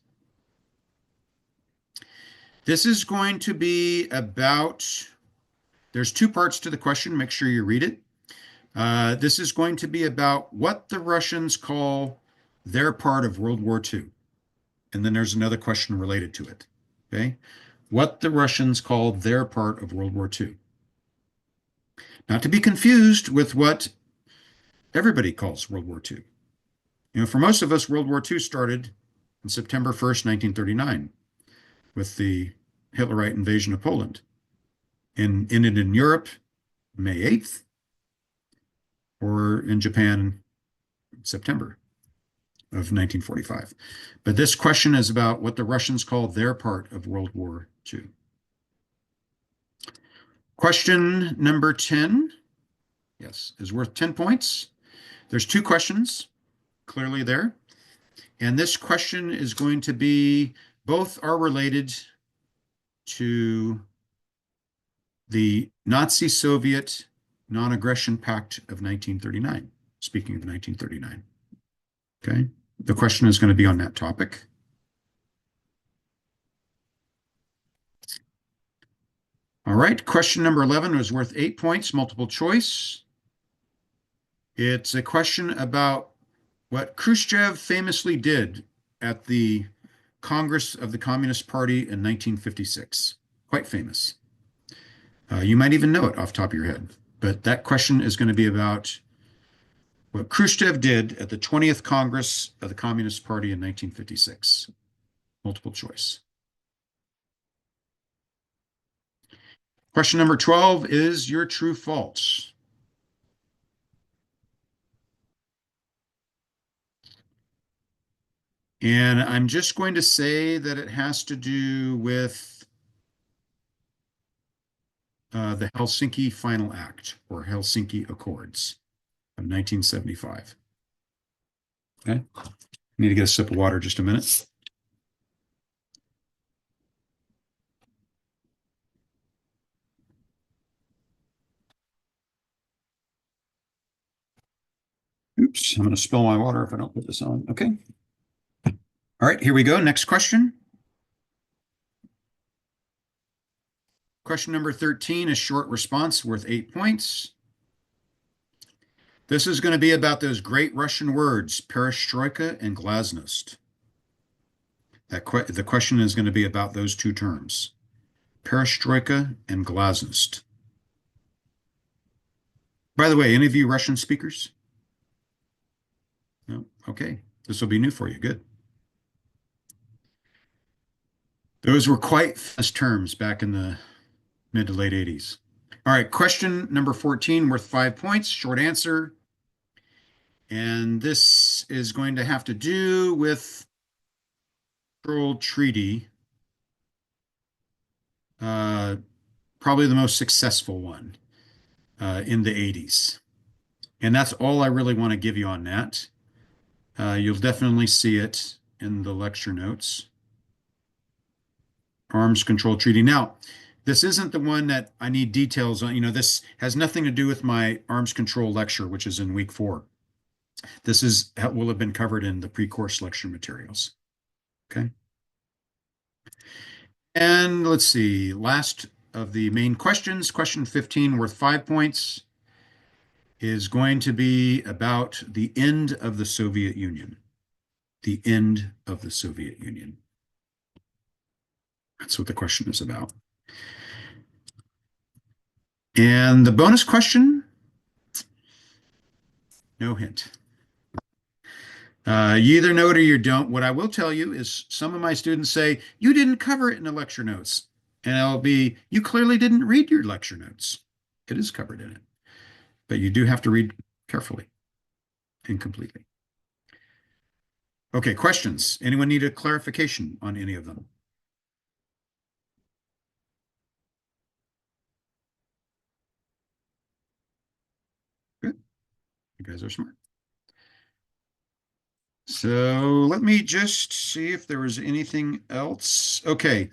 [SPEAKER 1] This is going to be about, there's 2 parts to the question. Make sure you read it. This is going to be about what the Russians call their part of World War II. And then there's another question related to it. Okay. What the Russians call their part of World War II. Not to be confused with what everybody calls World War II. You know, for most of us, World War II started on September 1st, 1939, with the Hitlerite invasion of Poland. ended in Europe May 8th, or in Japan September of 1945. But this question is about what the Russians called their part of World War II. Question number 10, yes, is worth 10 points. There's two questions clearly there. And this question is going to be, both are related to the Nazi-Soviet Non-Aggression Pact of 1939. Speaking of 1939. Okay, the question is going to be on that topic. All right, question number 11 was worth 8 points, multiple choice. It's a question about what Khrushchev famously did at the Congress of the Communist Party in 1956. Quite famous. You might even know it off the top of your head, but that question is going to be about what Khrushchev did at the 20th Congress of the Communist Party in 1956. Multiple choice. Question number 12 is your true false. And I'm just going to say that it has to do with the Helsinki Final Act, or Helsinki Accords of 1975. Okay, need to get a sip of water just a minute. Oops, I'm going to spill my water if I don't put this on. Okay. All right, here we go. Next question. Question number 13, a short response worth 8 points. This is going to be about those great Russian words, perestroika and glasnost. The question is going to be about those two terms, perestroika and glasnost. By the way, any of you Russian speakers? No? Okay, this will be new for you. Good. Those were quite famous terms back in the mid to late 80s. All right, question number 14, worth 5 points, short answer. And this is going to have to do with Control Treaty, probably the most successful one in the 80s. And that's all I really want to give you on that. You'll definitely see it in the lecture notes. Arms Control Treaty. Now, this isn't the one that I need details on. You know, this has nothing to do with my arms control lecture, which is in week 4. This will have been covered in the pre-course lecture materials. Okay. And let's see, last of the main questions, question 15, worth 5 points, is going to be about the end of the Soviet Union. The end of the Soviet Union. That's what the question is about. And the bonus question, no hint. You either know it or you don't. What I will tell you is some of my students say, you didn't cover it in the lecture notes. And it'll be, you clearly didn't read your lecture notes. It is covered in it. But you do have to read carefully and completely. Okay, questions? Anyone need a clarification on any of them? Good. You guys are smart. So let me just see if there was anything else. Okay.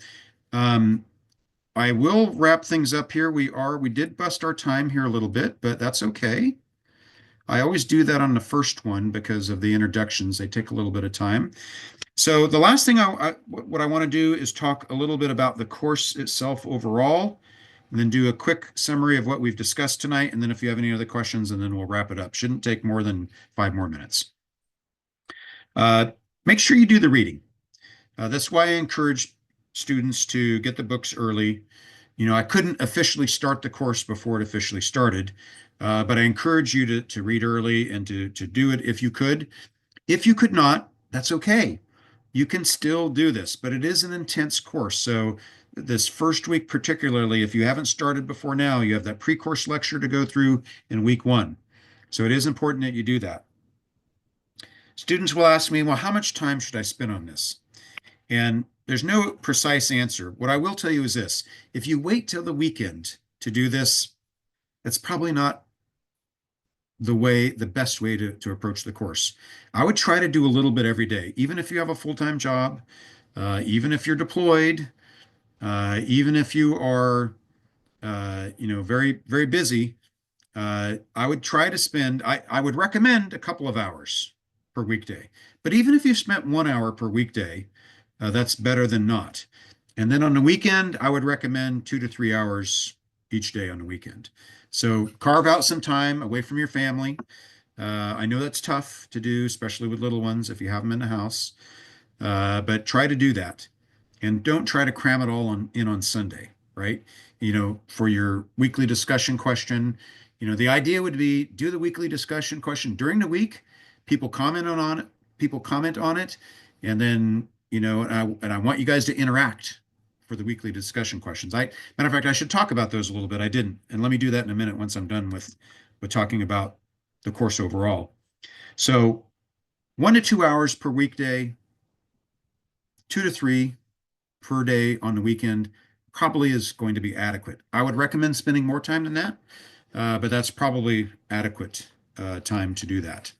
[SPEAKER 1] I will wrap things up here. We did bust our time here a little bit, but that's okay. I always do that on the first one because of the introductions. They take a little bit of time. So the last thing what I want to do is talk a little bit about the course itself overall, and then do a quick summary of what we've discussed tonight. And then if you have any other questions, and then we'll wrap it up. Shouldn't take more than 5 more minutes. Make sure you do the reading. That's why I encourage students to get the books early. You know, I couldn't officially start the course before it officially started, but I encourage you to read early and to do it if you could. If you could not, that's okay. You can still do this, but it is an intense course. So this first week, particularly if you haven't started before now, you have that pre-course lecture to go through in week 1. So it is important that you do that. Students will ask me, well, how much time should I spend on this? And there's no precise answer. What I will tell you is this: if you wait till the weekend to do this, that's probably not the best way to approach the course. I would try to do a little bit every day, even if you have a full-time job, even if you're deployed, even if you are, very, very busy. I would try to spend, I would recommend a couple of hours per weekday. But even if you've spent 1 hour per weekday, that's better than not. And then on the weekend, I would recommend 2 to 3 hours each day on the weekend. So carve out some time away from your family. I know that's tough to do, especially with little ones if you have them in the house. But try to do that. And don't try to cram it all in on Sunday, right? For your weekly discussion question, the idea would be do the weekly discussion question during the week. People comment on it, and then, and I want you guys to interact for the weekly discussion questions. Matter of fact, I should talk about those a little bit. I didn't, and let me do that in a minute once I'm done with talking about the course overall. So 1 to 2 hours per weekday, 2 to 3 per day on the weekend probably is going to be adequate. I would recommend spending more time than that, but that's probably adequate time to do that.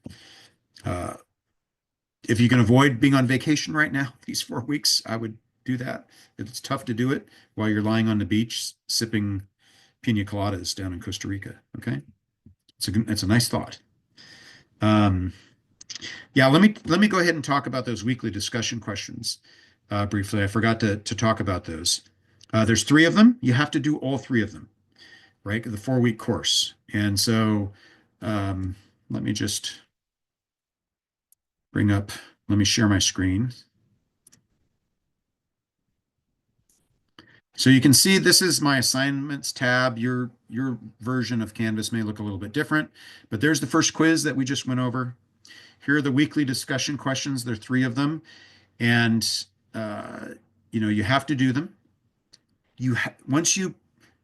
[SPEAKER 1] If you can avoid being on vacation right now, these 4 weeks, I would do that. It's tough to do it while you're lying on the beach sipping pina coladas down in Costa Rica. Okay, it's a nice thought. Yeah, let me go ahead and talk about those weekly discussion questions briefly. I forgot to talk about those. There's 3 of them. You have to do all 3 of them, right? The 4-week course. And so let me just let me share my screen. So you can see this is my assignments tab. Your version of Canvas may look a little bit different, but there's the first quiz that we just went over. Here are the weekly discussion questions. There are 3 of them. And, you have to do them. Once you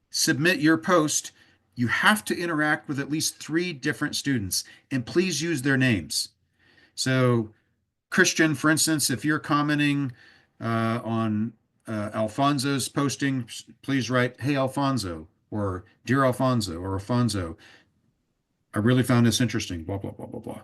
[SPEAKER 1] submit your post, you have to interact with at least 3 different students, and please use their names. So Christian, for instance, if you're commenting on Alfonso's posting, please write, "Hey, Alfonso," or "Dear Alfonso," or "Alfonso, I really found this interesting, blah, blah, blah, blah, blah."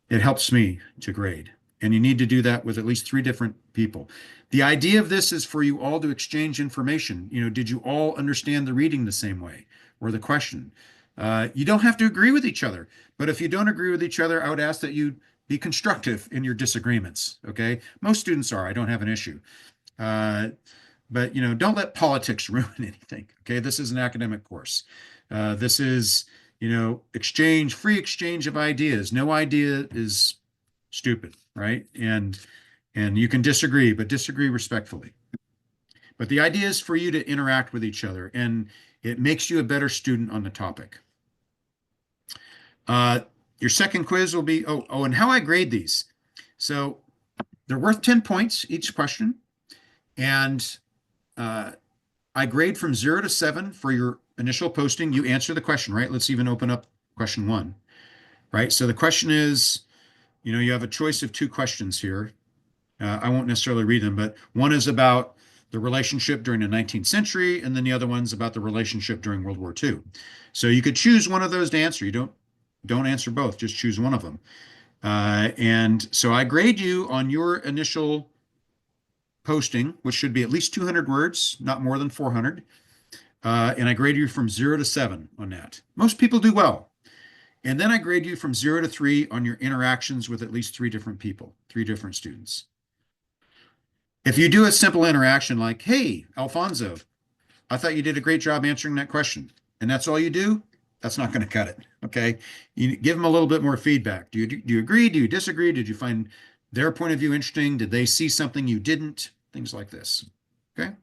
[SPEAKER 1] It helps me to grade. And you need to do that with at least 3 different people. The idea of this is for you all to exchange information. Did you all understand the reading the same way, or the question? You don't have to agree with each other, but if you don't agree with each other, I would ask that you be constructive in your disagreements. Okay, most students are. I don't have an issue, but don't let politics ruin anything. Okay, this is an academic course. This is free exchange of ideas. No idea is stupid, right? And you can disagree, but disagree respectfully. But the idea is for you to interact with each other, and it makes you a better student on the topic. Your second quiz will be, and how I grade these. So they're worth 10 points each question. And I grade from 0 to 7 for your initial posting. You answer the question, right? Let's even open up question 1, right? So the question is, you have a choice of 2 questions here. I won't necessarily read them, but one is about the relationship during the 19th century, and then the other one's about the relationship during World War II. So you could choose one of those to answer. You don't answer both, just choose one of them. And so I grade you on your initial posting, which should be at least 200 words, not more than 400. And I grade you from 0 to 7 on that. Most people do well. And then I grade you from 0 to 3 on your interactions with at least 3 different people, 3 different students. If you do a simple interaction like, "Hey, Alfonso, I thought you did a great job answering that question," and that's all you do, that's not going to cut it. Okay. You give them a little bit more feedback. Do you agree? Do you disagree? Did you find their point of view interesting? Did they see something you didn't? Things like this. Okay.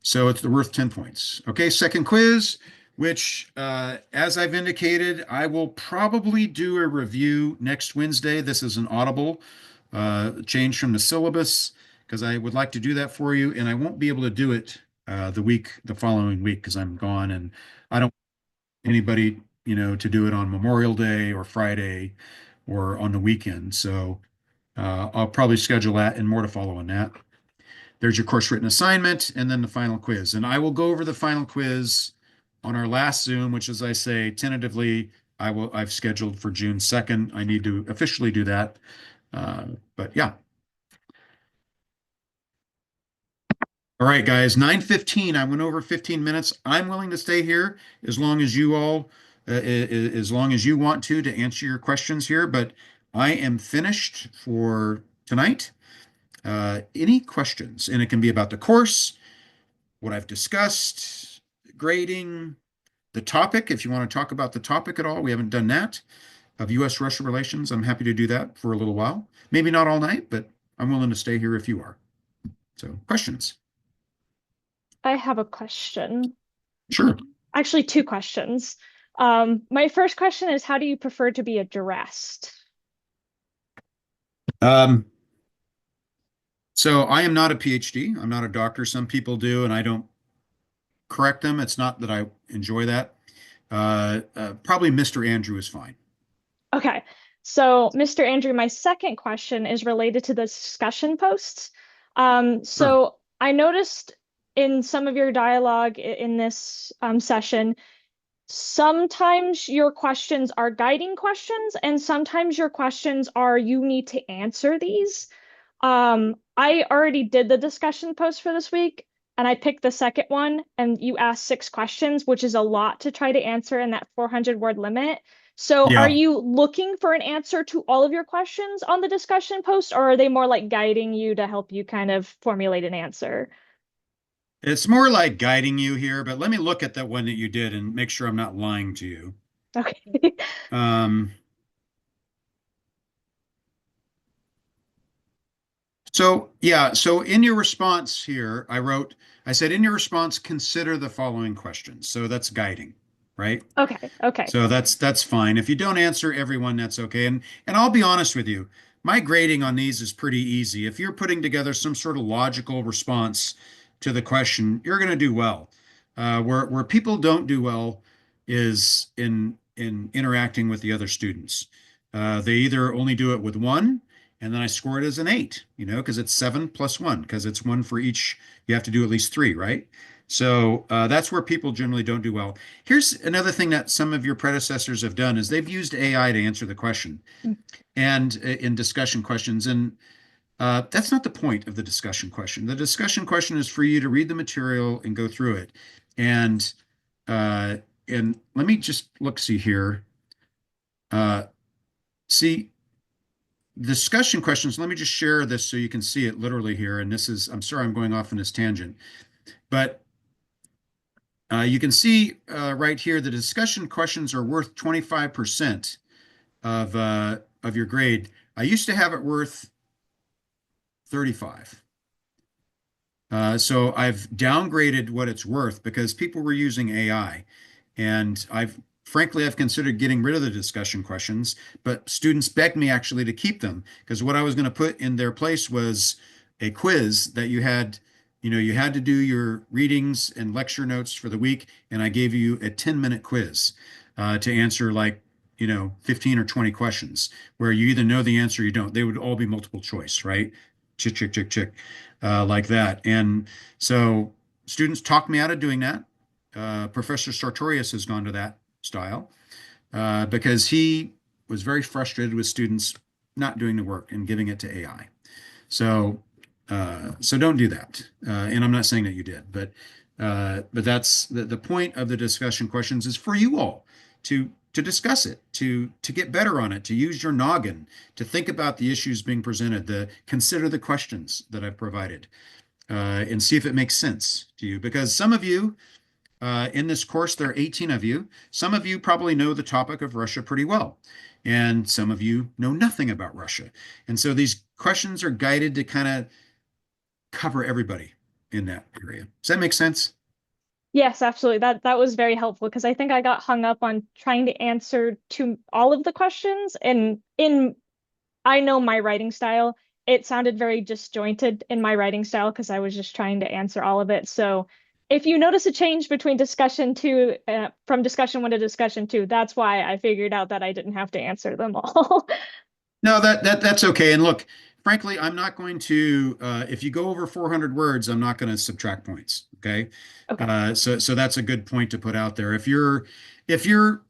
[SPEAKER 1] So it's worth 10 points. Okay. Second quiz, which, as I've indicated, I will probably do a review next Wednesday. This is an Audible change from the syllabus, because I would like to do that for you, and I won't be able to do it the following week because I'm gone, and I don't want anybody, to do it on Memorial Day or Friday or on the weekend. So I'll probably schedule that and more to follow on that. There's your course written assignment and then the final quiz. And I will go over the final quiz on our last Zoom, which, as I say, tentatively, I've scheduled for June 2nd. I need to officially do that. But yeah. All right, guys, 9:15. I went over 15 minutes. I'm willing to stay here as long as you all, as long as you want to answer your questions here, but I am finished for tonight. Any questions? And it can be about the course, what I've discussed, grading, the topic. If you want to talk about the topic at all, we haven't done that, of U.S.-Russia relations. I'm happy to do that for a little while. Maybe not all night, but I'm willing to stay here if you are. So, questions?
[SPEAKER 3] I have a question.
[SPEAKER 1] Sure.
[SPEAKER 3] Actually, two questions. My first question is, how do you prefer to be addressed?
[SPEAKER 1] So I am not a PhD. I'm not a doctor. Some people do, and I don't correct them. It's not that I enjoy that. Probably Mr. Andrew is fine.
[SPEAKER 3] Okay. So, Mr. Andrew, my second question is related to the discussion posts. So I noticed in some of your dialogue in this session, sometimes your questions are guiding questions, and sometimes your questions are you need to answer these. I already did the discussion post for this week, and I picked the second one, and you asked 6 questions, which is a lot to try to answer in that 400-word limit. So
[SPEAKER 1] Yeah.
[SPEAKER 3] are you looking for an answer to all of your questions on the discussion post, or are they more like guiding you to help you kind of formulate an answer?
[SPEAKER 1] It's more like guiding you here, but let me look at that one that you did and make sure I'm not lying to you.
[SPEAKER 3] Okay.
[SPEAKER 1] So yeah, so in your response here, I said, in your response, consider the following questions. So that's guiding, right?
[SPEAKER 3] Okay.
[SPEAKER 1] So that's fine. If you don't answer everyone, that's okay. And I'll be honest with you, my grading on these is pretty easy. If you're putting together some sort of logical response to the question, you're going to do well. Where people don't do well is in interacting with the other students. They either only do it with one, and then I score it as an 8, because it's 7 plus 1, because it's 1 for each. You have to do at least 3, right? So that's where people generally don't do well. Here's another thing that some of your predecessors have done is they've used AI to answer the question and in discussion questions. And that's not the point of the discussion question. The discussion question is for you to read the material and go through it. And let me just see here. See, discussion questions, let me just share this so you can see it literally here. And I'm sorry I'm going off on this tangent, but you can see right here, the discussion questions are worth 25% of your grade. I used to have it worth 35. So I've downgraded what it's worth because people were using AI, and frankly, I've considered getting rid of the discussion questions, but students begged me actually to keep them because what I was going to put in their place was a quiz that you had to do your readings and lecture notes for the week, and I gave you a 10-minute quiz to answer 15 or 20 questions where you either know the answer or you don't. They would all be multiple choice, right? Chick, chick, chick, chick, like that. And so students talked me out of doing that. Professor Sartorius has gone to that style because he was very frustrated with students not doing the work and giving it to AI. So don't do that. And I'm not saying that you did, but that's the point of the discussion questions is for you all to discuss it, to get better on it, to use your noggin, to think about the issues being presented, consider the questions that I've provided, and see if it makes sense to you. Because some of you in this course, there are 18 of you. Some of you probably know the topic of Russia pretty well, and some of you know nothing about Russia. And so these questions are guided to kind of cover everybody in that area. Does that make sense?
[SPEAKER 3] Yes, absolutely. That was very helpful because I think I got hung up on trying to answer to all of the questions, and I know my writing style. It sounded very disjointed in my writing style because I was just trying to answer all of it. So if you notice a change between discussion two, from discussion one to discussion two, that's why I figured out that I didn't have to answer them all.
[SPEAKER 1] No, that's okay. And look, frankly, I'm not going to, if you go over 400 words, I'm not going to subtract points. Okay.
[SPEAKER 3] Okay.
[SPEAKER 1] So that's a good point to put out there. If you're, if you're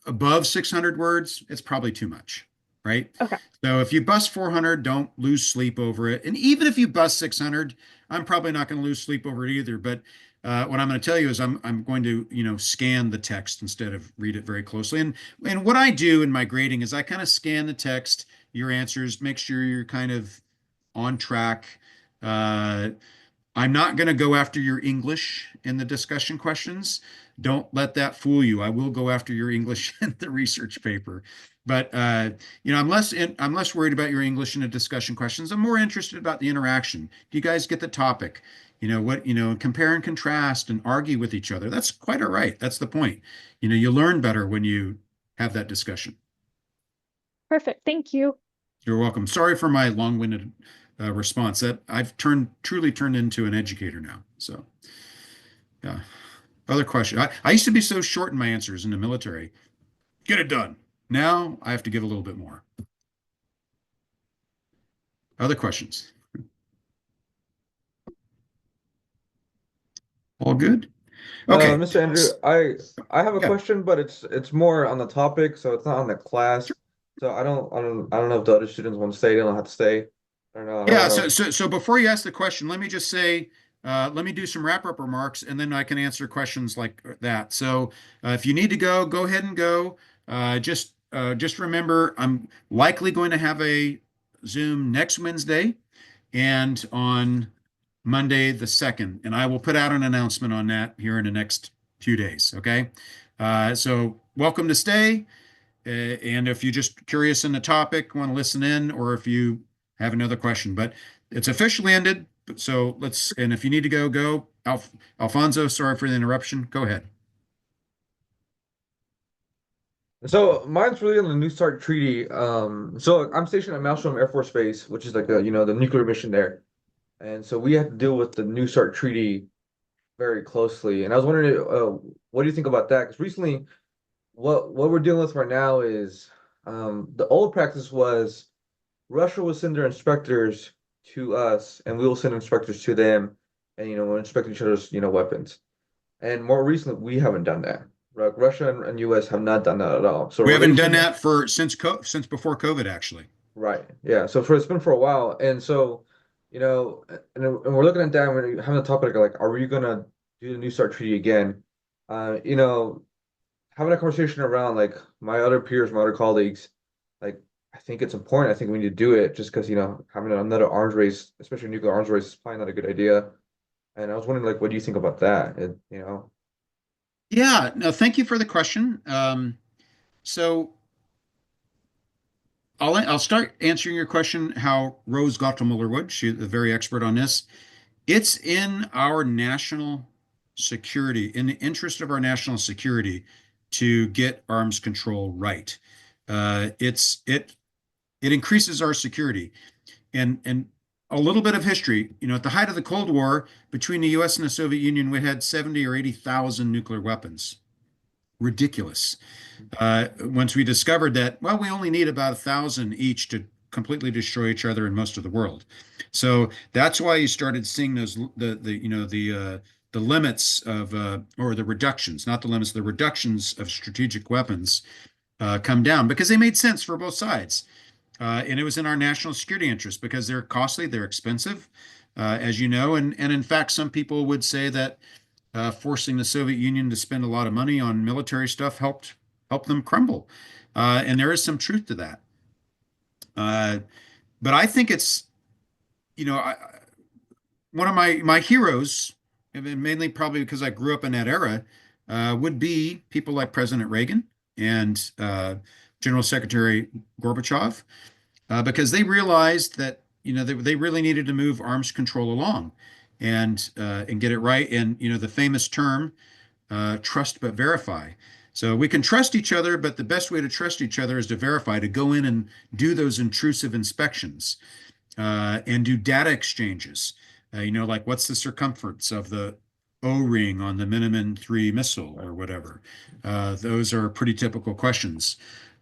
[SPEAKER 1] above 600 words, it's probably too much, right?
[SPEAKER 3] Okay.
[SPEAKER 1] So if you bust 400, don't lose sleep over it. And even if you bust 600, I'm probably not going to lose sleep over it either. But what I'm going to tell you is I'm going to, scan the text instead of read it very closely. And what I do in my grading is I kind of scan the text, your answers, make sure you're kind of on track. Uh, I'm not going to go after your English in the discussion questions. Don't let that fool you. I will go after your English in the research paper. But I'm less worried about your English in the discussion questions. I'm more interested about the interaction. Do you guys get the topic? Compare and contrast and argue with each other. That's quite all right. That's the point. You learn better when you have that discussion.
[SPEAKER 3] Perfect. Thank you.
[SPEAKER 1] You're welcome. Sorry for my long-winded response. That I've truly turned into an educator now. So, yeah. Other question. I used to be so short in my answers in the military. Get it done. Now I have to give a little bit more. Other questions? All good? Okay.
[SPEAKER 5] Mr. Andrew, I have a
[SPEAKER 1] Yeah.
[SPEAKER 5] question, but it's more on the topic, so it's not on the class. So I don't know if the other students want to stay. They don't have to stay. I don't know. I don't
[SPEAKER 1] Yeah.
[SPEAKER 5] know.
[SPEAKER 1] So before you ask the question, let me just say, let me do some wrap-up remarks, and then I can answer questions like that. So if you need to go, go ahead and go. Just remember, I'm likely going to have a Zoom next Wednesday and on Monday the 2nd, and I will put out an announcement on that here in the next few days. Okay. So welcome to stay. And if you're just curious in the topic, want to listen in, or if you have another question, but it's officially ended. So and if you need to go, go. Alfonso, sorry for the interruption. Go ahead.
[SPEAKER 5] So mine's really on the New START treaty. So I'm stationed at Malmstrom Air Force Base, which is like the nuclear mission there. And so we have to deal with the New START treaty very closely. And I was wondering, what do you think about that? Because recently, what we're dealing with right now is the old practice was Russia will send their inspectors to us, and we will send inspectors to them, and we'll inspect each other's weapons. And more recently, we haven't done that. Russia and US have not done that at all. So
[SPEAKER 1] We haven't done that since before COVID, actually.
[SPEAKER 5] Right. Yeah. So it's been for a while, and so and we're looking at that, and we're having a topic like, are we gonna do the New START treaty again? Having a conversation around like my other peers, my other colleagues, like I think it's important. I think we need to do it just because having another arms race, especially a nuclear arms race, is probably not a good idea. And I was wondering, like, what do you think about that?
[SPEAKER 1] Yeah, no, thank you for the question. So I'll start answering your question how Rose Gottemuller would. She's a very expert on this. It's in our national security, in the interest of our national security, to get arms control right. It increases our security. And a little bit of history, at the height of the Cold War between the US and the Soviet Union, we had 70 or 80,000 nuclear weapons. Ridiculous. Once we discovered that, well, we only need about 1,000 each to completely destroy each other in most of the world. So that's why you started seeing the limits of or the reductions, not the limits, the reductions of strategic weapons come down because they made sense for both sides. And it was in our national security interest because they're costly, they're expensive, as you know, and in fact, some people would say that forcing the Soviet Union to spend a lot of money on military stuff helped them crumble, and there is some truth to that. But I think it's, one of my heroes, and mainly probably because I grew up in that era, would be people like President Reagan and General Secretary Gorbachev, because they realized that they really needed to move arms control along and get it right. And the famous term, trust but verify. So we can trust each other, but the best way to trust each other is to verify, to go in and do those intrusive inspections and do data exchanges. Like what's the circumference of the O-ring on the Minuteman III missile or whatever. Those are pretty typical questions.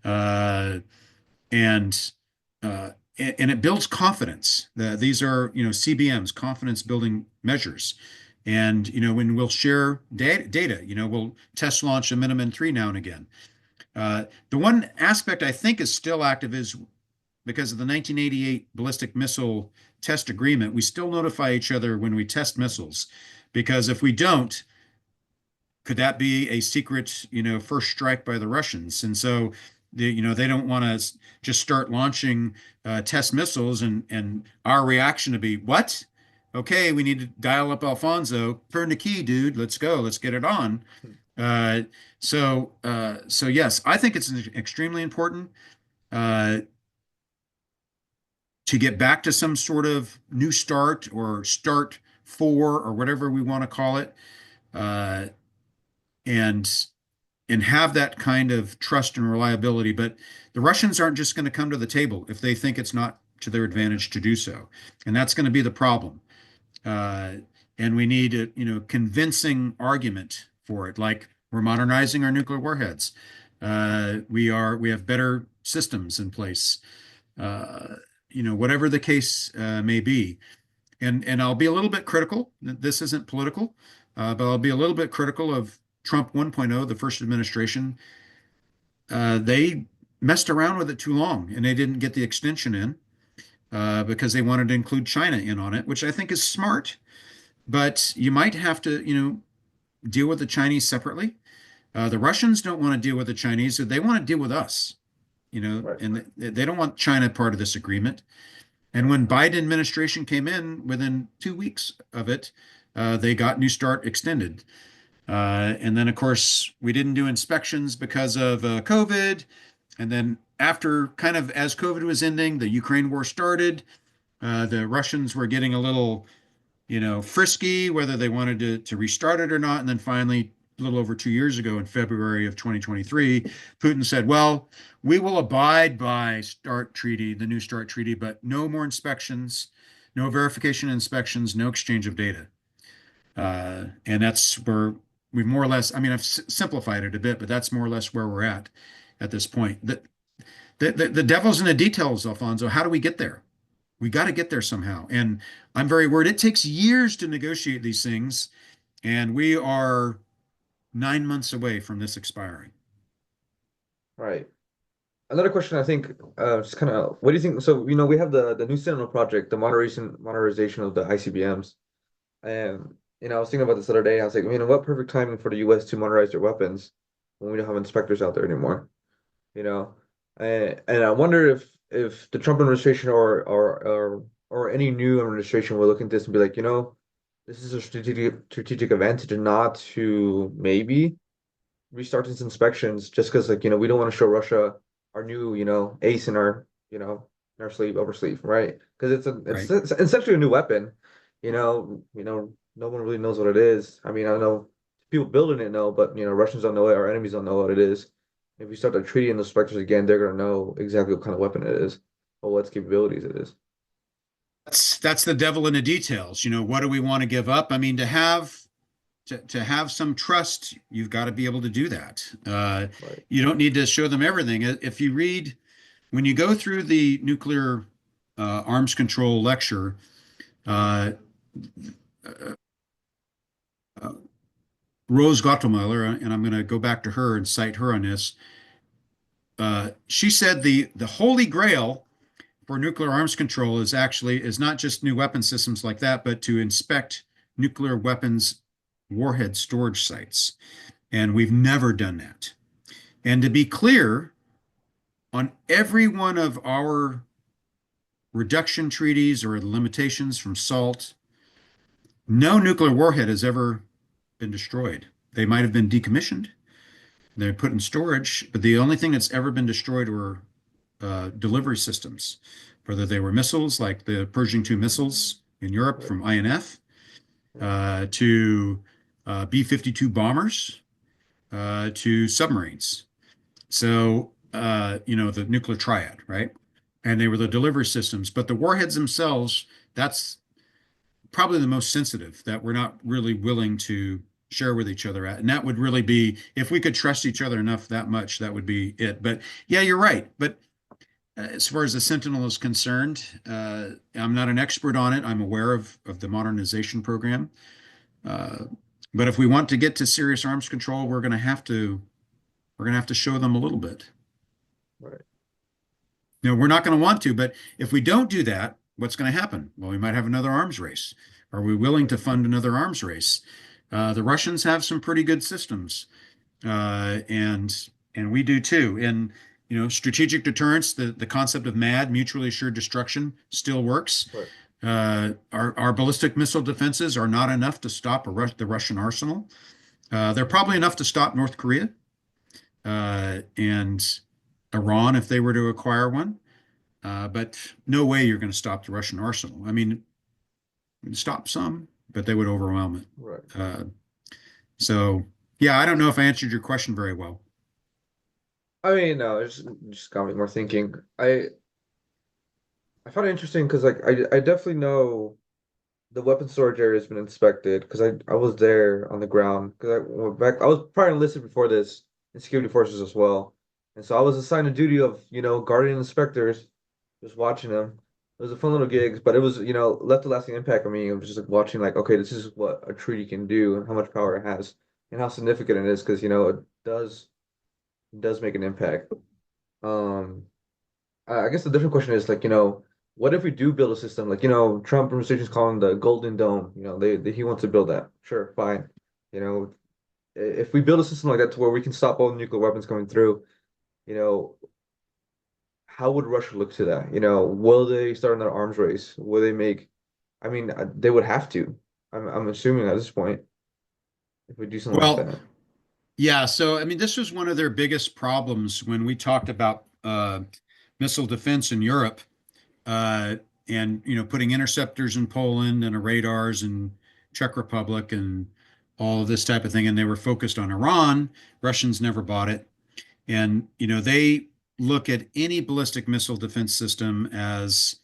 [SPEAKER 1] And it builds confidence. These are, CBMs, confidence building measures. And, when we'll share data, we'll test launch a Minuteman III now and again. The one aspect I think is still active is because of the 1988 ballistic missile test agreement, we still notify each other when we test missiles, because if we don't, could that be a secret, first strike by the Russians? And so they don't want to just start launching test missiles and our reaction to be, what? Okay, we need to dial up Alfonso, turn the key, dude. Let's go. Let's get it on. So yes, I think it's extremely important to get back to some sort of new start or start four or whatever we want to call it, and have that kind of trust and reliability. But the Russians aren't just going to come to the table if they think it's not to their advantage to do so, and that's going to be the problem. And we need a convincing argument for it, like we're modernizing our nuclear warheads. We have better systems in place. Whatever the case may be. And I'll be a little bit critical. This isn't political, but I'll be a little bit critical of Trump 1.0, the first administration. They messed around with it too long, and they didn't get the extension in because they wanted to include China in on it, which I think is smart. But you might have to, deal with the Chinese separately. The Russians don't want to deal with the Chinese, so they want to deal with us.
[SPEAKER 5] Right.
[SPEAKER 1] And they don't want China part of this agreement. And when Biden administration came in, within 2 weeks of it, they got New START extended. And then, of course, we didn't do inspections because of COVID. And then after, kind of as COVID was ending, the Ukraine war started. The Russians were getting a little, frisky, whether they wanted to restart it or not. And then finally, a little over 2 years ago, in February of 2023, Putin said, well, we will abide by START treaty, the New START treaty, but no more inspections, no verification inspections, no exchange of data. And that's where we've more or less, I've simplified it a bit, but that's more or less where we're at this point. The devil's in the details, Alfonso. How do we get there? We got to get there somehow. And I'm very worried. It takes years to negotiate these things, and we are 9 months away from this expiring.
[SPEAKER 5] Right. Another question, I think, just kind of, what do you think? So, we have the new Sentinel project, the modernization of the ICBMs. And, I was thinking about this the other day. I was like, what perfect timing for the US to modernize their weapons when we don't have inspectors out there anymore, And I wonder if the Trump administration or any new administration will look at this and be like, this is a strategic advantage not to maybe restart these inspections just because, we don't want to show Russia our new, ace in our, in our upper sleeve, right? Because it's essentially a new weapon, no one really knows what it is. I know people building it know, but Russians don't know it, our enemies don't know what it is. If we start the treaty and the inspectors again, they're gonna know exactly what kind of weapon it is or what capabilities it is.
[SPEAKER 1] That's the devil in the details. What do we want to give up? To have some trust, you've got to be able to do that.
[SPEAKER 5] Right.
[SPEAKER 1] You don't need to show them everything. If you read, when you go through the nuclear arms control lecture, Rose Gottemoeller, and I'm going to go back to her and cite her on this. She said the holy grail for nuclear arms control is not just new weapon systems like that, but to inspect nuclear weapons warhead storage sites. And we've never done that. And to be clear, on every one of our reduction treaties or limitations from SALT, no nuclear warhead has ever been destroyed. They might have been decommissioned, they're put in storage, but the only thing that's ever been destroyed were delivery systems, whether they were missiles like the Pershing II missiles in Europe from INF, to B-52 bombers, to submarines. So, the nuclear triad, right? And they were the delivery systems, but the warheads themselves, that's probably the most sensitive that we're not really willing to share with each other at. And that would really be, if we could trust each other enough that much, that would be it. But yeah, you're right. But as far as the Sentinel is concerned, I'm not an expert on it. I'm aware of the modernization program. But if we want to get to serious arms control, we're going to have to show them a little bit.
[SPEAKER 5] Right.
[SPEAKER 1] We're not going to want to, but if we don't do that, what's going to happen? Well, we might have another arms race. Are we willing to fund another arms race? The Russians have some pretty good systems, and we do too. And strategic deterrence, the concept of MAD, mutually assured destruction, still works.
[SPEAKER 5] Right.
[SPEAKER 1] Our ballistic missile defenses are not enough to stop the Russian arsenal. They're probably enough to stop North Korea and Iran if they were to acquire one. But no way you're going to stop the Russian arsenal. I mean, you can stop some, but they would overwhelm it.
[SPEAKER 5] Right.
[SPEAKER 1] So, yeah, I don't know if I answered your question very well.
[SPEAKER 5] I mean, no, it just got me more thinking. I found it interesting because like I definitely know the weapon storage area has been inspected because I was there on the ground because I went back. I was prior enlisted before this in security forces as well, and so I was assigned a duty of guardian inspectors, just watching them. It was a fun little gig, but it was left a lasting impact on me. It was just like watching like, okay, this is what a treaty can do and how much power it has and how significant it is because it does make an impact. Um, I guess the different question is like, what if we do build a system like, Trump administration is calling the Golden Dome, he wants to build that. Sure, fine. If we build a system like that to where we can stop all nuclear weapons coming through, how would Russia look to that? Will they start another arms race? Will they make, I mean, they would have to. I'm assuming at this point, if we do something like
[SPEAKER 1] Well,
[SPEAKER 5] that.
[SPEAKER 1] yeah. So, I mean, this was one of their biggest problems when we talked about missile defense in Europe, and putting interceptors in Poland and radars in Czech Republic and all of this type of thing. And they were focused on Iran. Russians never bought it. And they look at any ballistic missile defense system as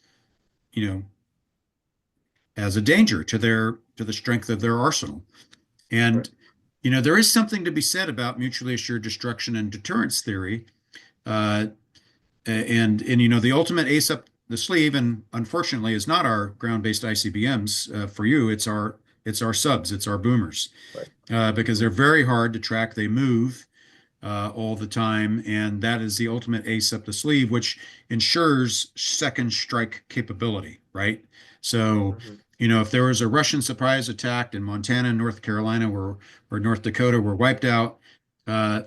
[SPEAKER 1] as a danger to the strength of their arsenal. And there is something to be said about mutually assured destruction and deterrence theory. And the ultimate ace up the sleeve, and unfortunately is not our ground-based ICBMs. For you, it's our subs, it's our boomers, because they're very hard to track. They move all the time, and that is the ultimate ace up the sleeve, which ensures second strike capability, right? So, if there was a Russian surprise attack in Montana and North Carolina or North Dakota were wiped out,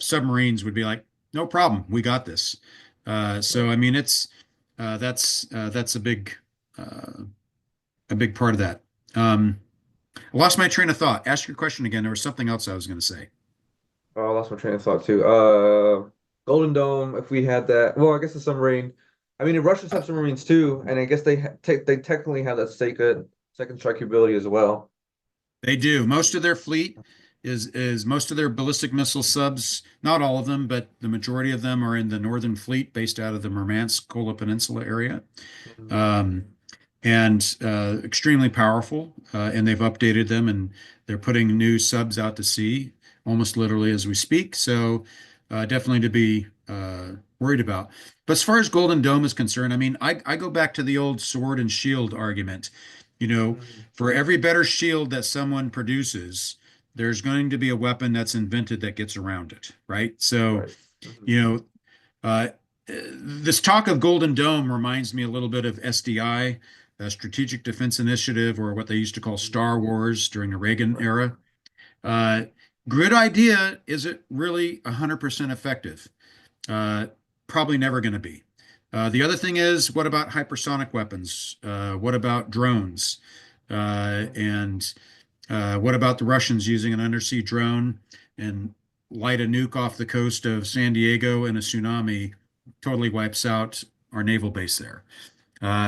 [SPEAKER 1] submarines would be like, no problem, we got this. So, I mean, that's a big part of that. I lost my train of thought. Ask your question again. There was something else I was going to say.
[SPEAKER 5] Oh, I lost my train of thought too. Golden Dome, if we had that, well, I guess the submarine. I mean, the Russians have submarines too, and I guess they technically have that second strike capability as well.
[SPEAKER 1] They do. Most of their fleet is most of their ballistic missile subs, not all of them, but the majority of them are in the Northern Fleet based out of the Murmansk Kola Peninsula area. And extremely powerful, and they've updated them, and they're putting new subs out to sea almost literally as we speak. So definitely to be worried about. But as far as Golden Dome is concerned, I mean, I go back to the old sword and shield argument. For every better shield that someone produces, there's going to be a weapon that's invented that gets around it, right? So, this talk of Golden Dome reminds me a little bit of SDI, Strategic Defense Initiative, or what they used to call Star Wars during the Reagan era. Good idea. Is it really 100% effective? Probably never going to be. The other thing is, what about hypersonic weapons? What about drones? And what about the Russians using an undersea drone and light a nuke off the coast of San Diego, and a tsunami totally wipes out our naval base there?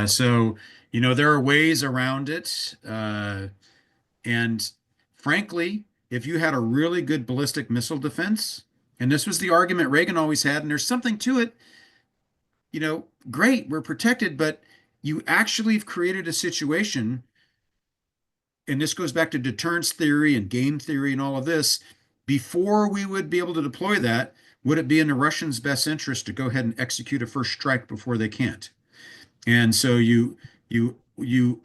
[SPEAKER 1] So, there are ways around it. And frankly, if you had a really good ballistic missile defense, and this was the argument Reagan always had, and there's something to it, great, we're protected, but you actually have created a situation, and this goes back to deterrence theory and game theory and all of this. Before we would be able to deploy that, would it be in the Russians' best interest to go ahead and execute a first strike before they can't? And so you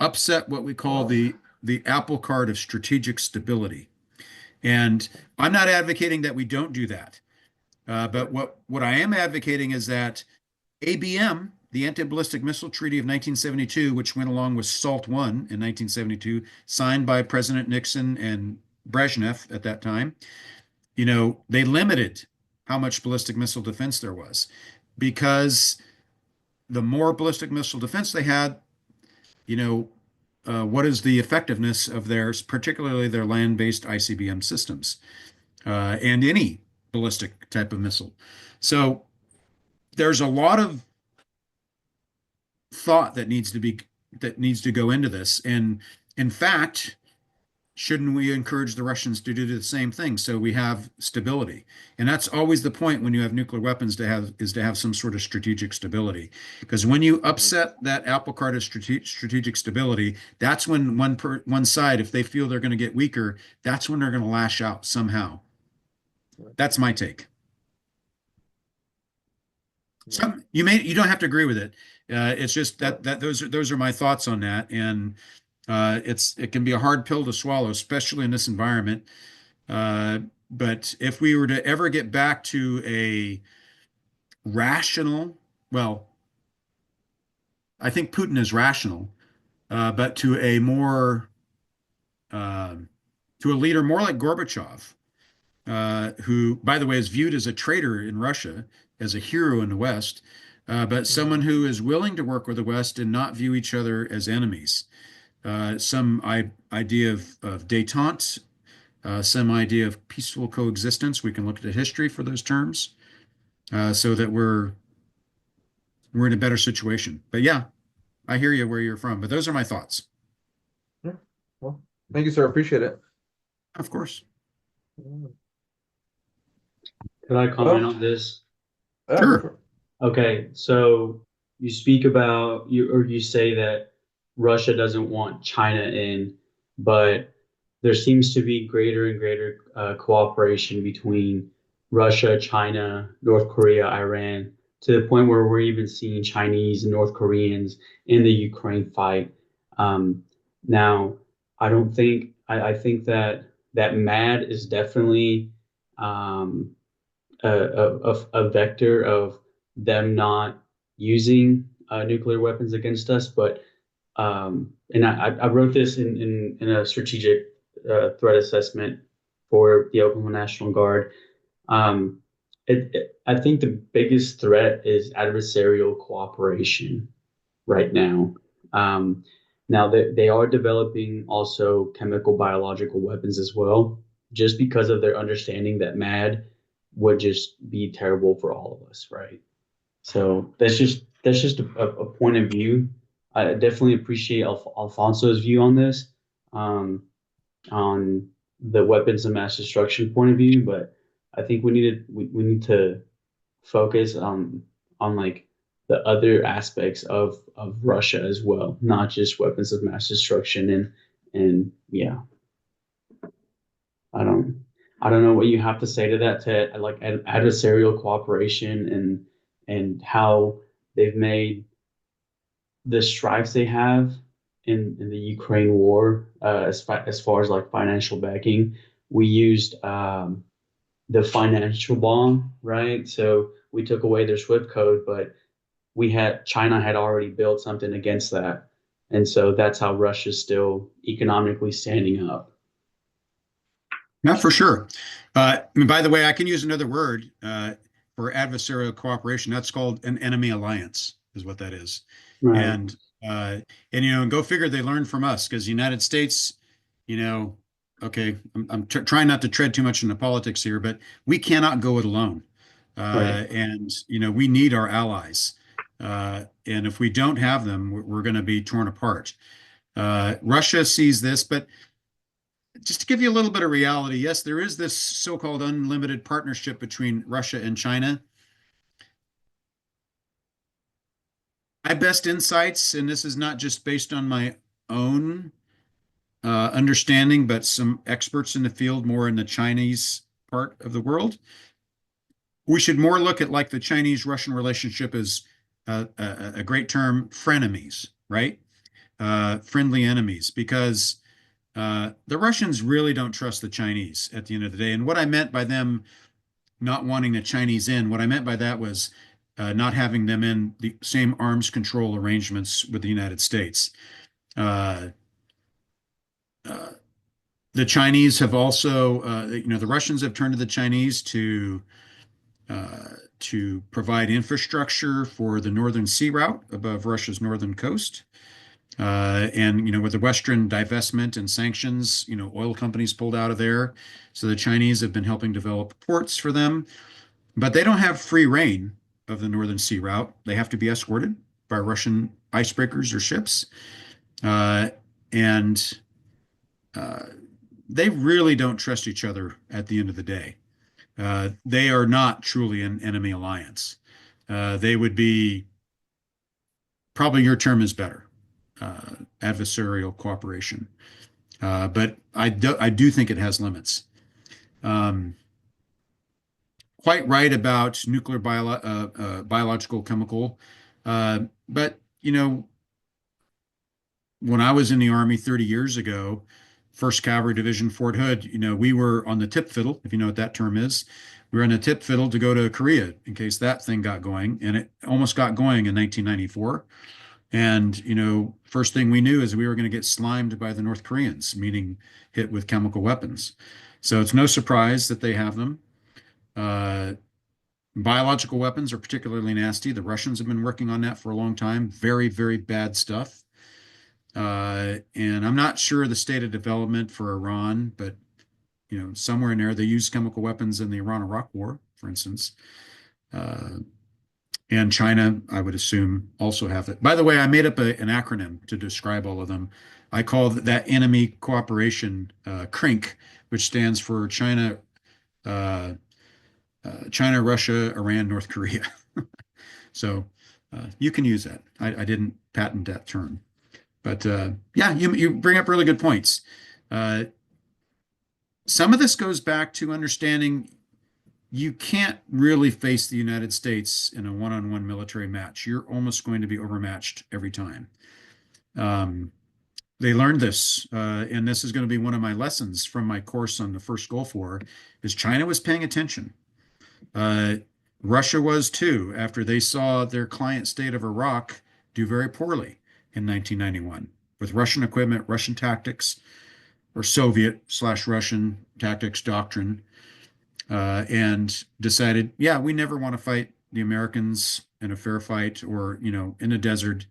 [SPEAKER 1] upset what we call the apple cart of strategic stability. And I'm not advocating that we don't do that. But what I am advocating is that ABM, the Anti-Ballistic Missile Treaty of 1972, which went along with SALT I in 1972, signed by President Nixon and Brezhnev at that time, they limited how much ballistic missile defense there was, because the more ballistic missile defense they had, what is the effectiveness of theirs, particularly their land-based ICBM systems, and any ballistic type of missile. So there's a lot of thought that needs to go into this. And in fact, shouldn't we encourage the Russians to do the same thing so we have stability? And that's always the point when you have nuclear weapons, to have some sort of strategic stability. Because when you upset that apple cart of strategic stability, that's when one side, if they feel they're going to get weaker, that's when they're going to lash out somehow. That's my take. You don't have to agree with it. It's just that those are my thoughts on that, and it can be a hard pill to swallow, especially in this environment. But if we were to ever get back to a rational, well, I think Putin is rational, but to a leader more like Gorbachev, who, by the way, is viewed as a traitor in Russia, as a hero in the West, but someone who is willing to work with the West and not view each other as enemies. Some idea of détente, some idea of peaceful coexistence. We can look at the history for those terms, so that we're in a better situation. But yeah, I hear you where you're from, but those are my thoughts.
[SPEAKER 5] Yeah. Well, thank you, sir. Appreciate it.
[SPEAKER 1] Of course.
[SPEAKER 4] Could I comment on this?
[SPEAKER 1] Sure.
[SPEAKER 4] Okay, so you speak about you say that Russia doesn't want China in, but there seems to be greater and greater cooperation between Russia, China, North Korea, Iran, to the point where we're even seeing Chinese and North Koreans in the Ukraine fight. Now, I think that MAD is definitely a vector of them not using nuclear weapons against us. But and I wrote this in a strategic threat assessment for the Oklahoma National Guard. I think the biggest threat is adversarial cooperation right now. Now they are developing also chemical biological weapons as well, just because of their understanding that MAD would just be terrible for all of us, right? So that's just a point of view. I definitely appreciate Alfonso's view on this, on the weapons of mass destruction point of view, but I think we need to focus on like the other aspects of Russia as well, not just weapons of mass destruction. And yeah, I don't know what you have to say to that, to like adversarial cooperation and how they've made the strides they have in the Ukraine war, as far as like financial backing. We used the financial bomb, right? So we took away their SWIFT code, but China had already built something against that. And so that's how Russia's still economically standing up.
[SPEAKER 1] Yeah, for sure. And by the way, I can use another word for adversarial cooperation. That's called an enemy alliance, is what that is.
[SPEAKER 4] Right.
[SPEAKER 1] And go figure, they learned from us, because the United States, okay, I'm trying not to tread too much into politics here, but we cannot go it alone.
[SPEAKER 4] Right.
[SPEAKER 1] And we need our allies. And if we don't have them, we're going to be torn apart. Russia sees this, but just to give you a little bit of reality, yes, there is this so-called unlimited partnership between Russia and China. My best insights, and this is not just based on my own understanding, but some experts in the field, more in the Chinese part of the world. We should more look at like the Chinese-Russian relationship as a great term, frenemies, right? Friendly enemies, because the Russians really don't trust the Chinese at the end of the day. And what I meant by them not wanting the Chinese in, what I meant by that was not having them in the same arms control arrangements with the United States. The Chinese have also, the Russians have turned to the Chinese to provide infrastructure for the Northern Sea Route above Russia's northern coast. And with the Western divestment and sanctions, oil companies pulled out of there. So the Chinese have been helping develop ports for them, but they don't have free reign of the Northern Sea Route. They have to be escorted by Russian icebreakers or ships. And they really don't trust each other at the end of the day. They are not truly an enemy alliance. They would be, probably your term is better, adversarial cooperation. But I do think it has limits. Quite right about nuclear biological chemical. But, when I was in the Army 30 years ago, 1st Cavalry Division, Fort Hood, we were on the tip fiddle, if you know what that term is. We were on the tip fiddle to go to Korea in case that thing got going. And it almost got going in 1994. And, first thing we knew is we were going to get slimed by the North Koreans, meaning hit with chemical weapons. So it's no surprise that they have them. Biological weapons are particularly nasty. The Russians have been working on that for a long time. Very, very bad stuff. And I'm not sure the state of development for Iran, but somewhere in there, they used chemical weapons in the Iran-Iraq War, for instance. And China, I would assume, also have it. By the way, I made up an acronym to describe all of them. I call that enemy cooperation CRINC, which stands for China, Russia, Iran, North Korea. So you can use that. I didn't patent that term. But yeah, you bring up really good points. Some of this goes back to understanding you can't really face the United States in a one-on-one military match. You're almost going to be overmatched every time. They learned this, and this is going to be one of my lessons from my course on the first Gulf War, is China was paying attention. Russia was too, after they saw their client state of Iraq do very poorly in 1991 with Russian equipment, Russian tactics, or Soviet/Russian tactics doctrine, and decided, yeah, we never want to fight the Americans in a fair fight or, in a desert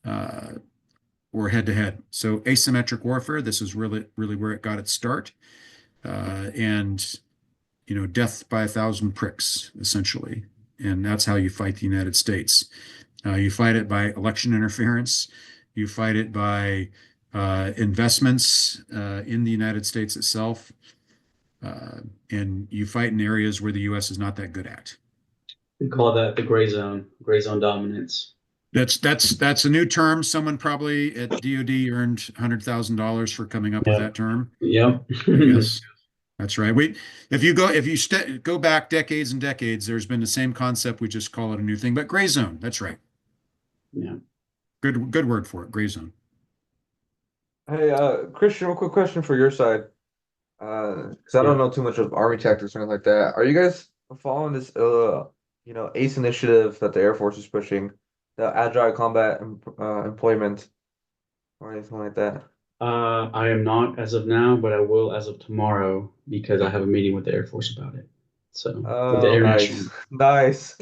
[SPEAKER 1] or head-to-head. So asymmetric warfare, this is really, really where it got its start. And, death by 1,000 pricks, essentially. And that's how you fight the United States. You fight it by election interference. You fight it by investments in the United States itself. And you fight in areas where the U.S. is not that good at.
[SPEAKER 4] We call that the gray zone dominance.
[SPEAKER 1] That's a new term. Someone probably at DoD earned $100,000 for coming up with that term.
[SPEAKER 4] Yep.
[SPEAKER 1] Yes, that's right. If you go back decades and decades, there's been the same concept. We just call it a new thing. But gray zone, that's right.
[SPEAKER 4] Yeah.
[SPEAKER 1] Good word for it. Gray zone.
[SPEAKER 5] Hey, Christian, real quick question for your side. Because I don't know too much of Army tactics or anything like that. Are you guys following this, ACE initiative that the Air Force is pushing, the Agile Combat Employment, or anything like that?
[SPEAKER 4] I am not as of now, but I will as of tomorrow because I have a meeting with the Air Force about it. So, with the Air National.
[SPEAKER 5] Nice.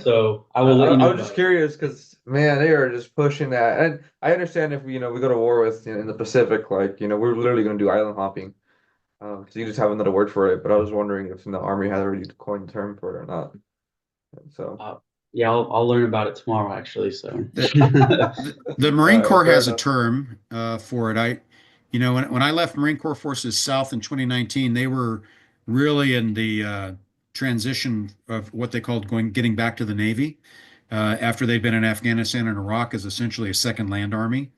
[SPEAKER 4] So I will let you know.
[SPEAKER 5] I was just curious because, man, they are just pushing that. And I understand if we go to war with in the Pacific, like, we're literally going to do island hopping. So you just have another word for it. But I was wondering if the Army had already coined the term for it or not. So.
[SPEAKER 4] Yeah, I'll learn about it tomorrow, actually. So
[SPEAKER 1] the Marine Corps has a term for it. you know, when I left Marine Corps Forces South in 2019, they were really in the transition of what they called getting back to the Navy after they'd been in Afghanistan and Iraq as essentially a second land army,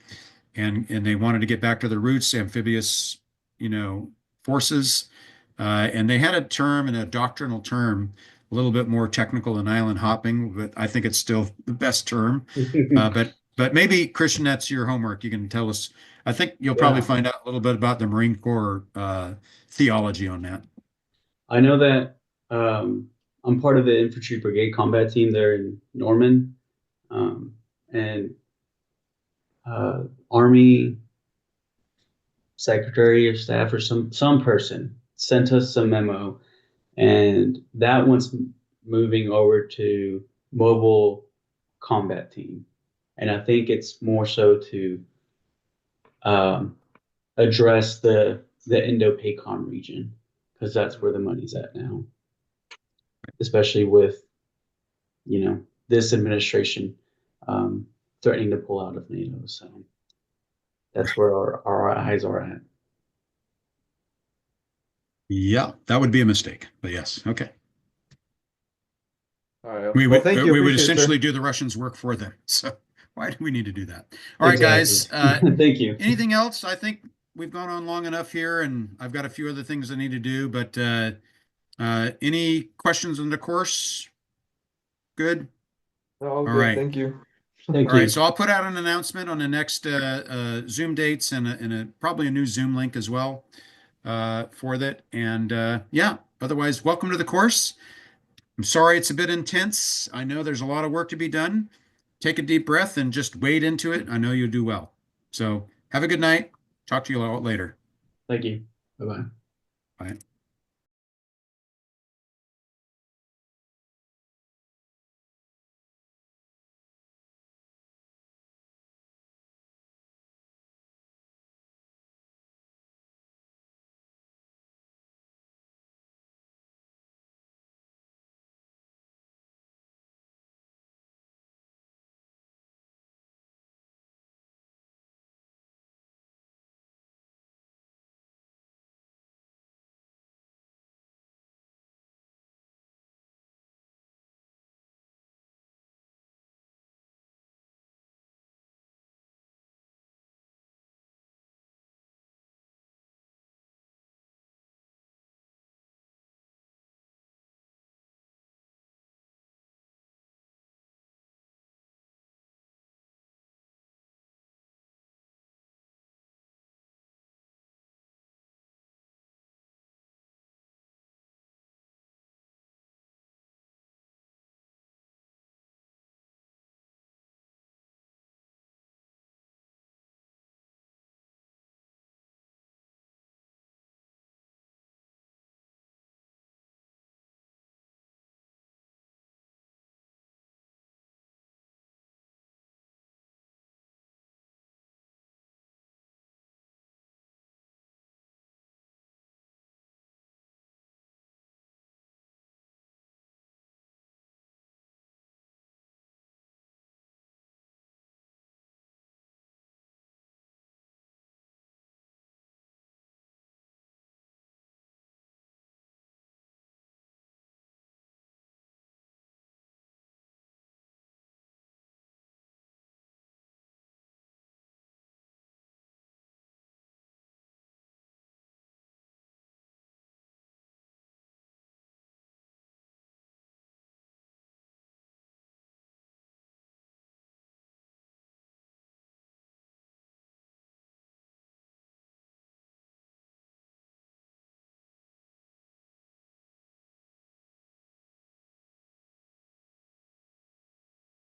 [SPEAKER 1] and they wanted to get back to their roots, amphibious, you know, forces, and they had a term and a doctrinal term, a little bit more technical than island hopping, but I think it's still the best term. But maybe Christian, that's your homework. You can tell us. I think you'll probably
[SPEAKER 4] Yeah.
[SPEAKER 1] find out a little bit about the Marine Corps theology on that.
[SPEAKER 4] I know that I'm part of the infantry brigade combat team there in Norman, and Army Secretary of Staff or some person sent us some memo, and that one's moving over to mobile combat team, and I think it's more so to address the Indo-PACOM region because that's where the money's at now, especially with this administration threatening to pull out of NATO. So that's where our eyes are at.
[SPEAKER 1] Yeah, that would be a mistake, but yes, okay.
[SPEAKER 5] All right.
[SPEAKER 1] We
[SPEAKER 5] Well,
[SPEAKER 1] would
[SPEAKER 5] thank you.
[SPEAKER 1] we would
[SPEAKER 5] Appreciate it, sir.
[SPEAKER 1] essentially do the Russians' work for them. So why do we need to do that? All right, guys.
[SPEAKER 4] Exactly. Thank you.
[SPEAKER 1] Anything else? I think we've gone on long enough here, and I've got a few other things I need to do. But any questions on the course? Good.
[SPEAKER 5] All
[SPEAKER 1] All
[SPEAKER 5] good.
[SPEAKER 1] right.
[SPEAKER 5] Thank you.
[SPEAKER 4] Thank
[SPEAKER 1] All
[SPEAKER 4] you.
[SPEAKER 1] right, so I'll put out an announcement on the next Zoom dates and probably a new Zoom link as well for that. And yeah, otherwise, welcome to the course. I'm sorry it's a bit intense. I know there's a lot of work to be done. Take a deep breath and just wade into it. I know you'll do well. So have a good night. Talk to you all later.
[SPEAKER 4] Thank you. Bye-bye.
[SPEAKER 1] Bye.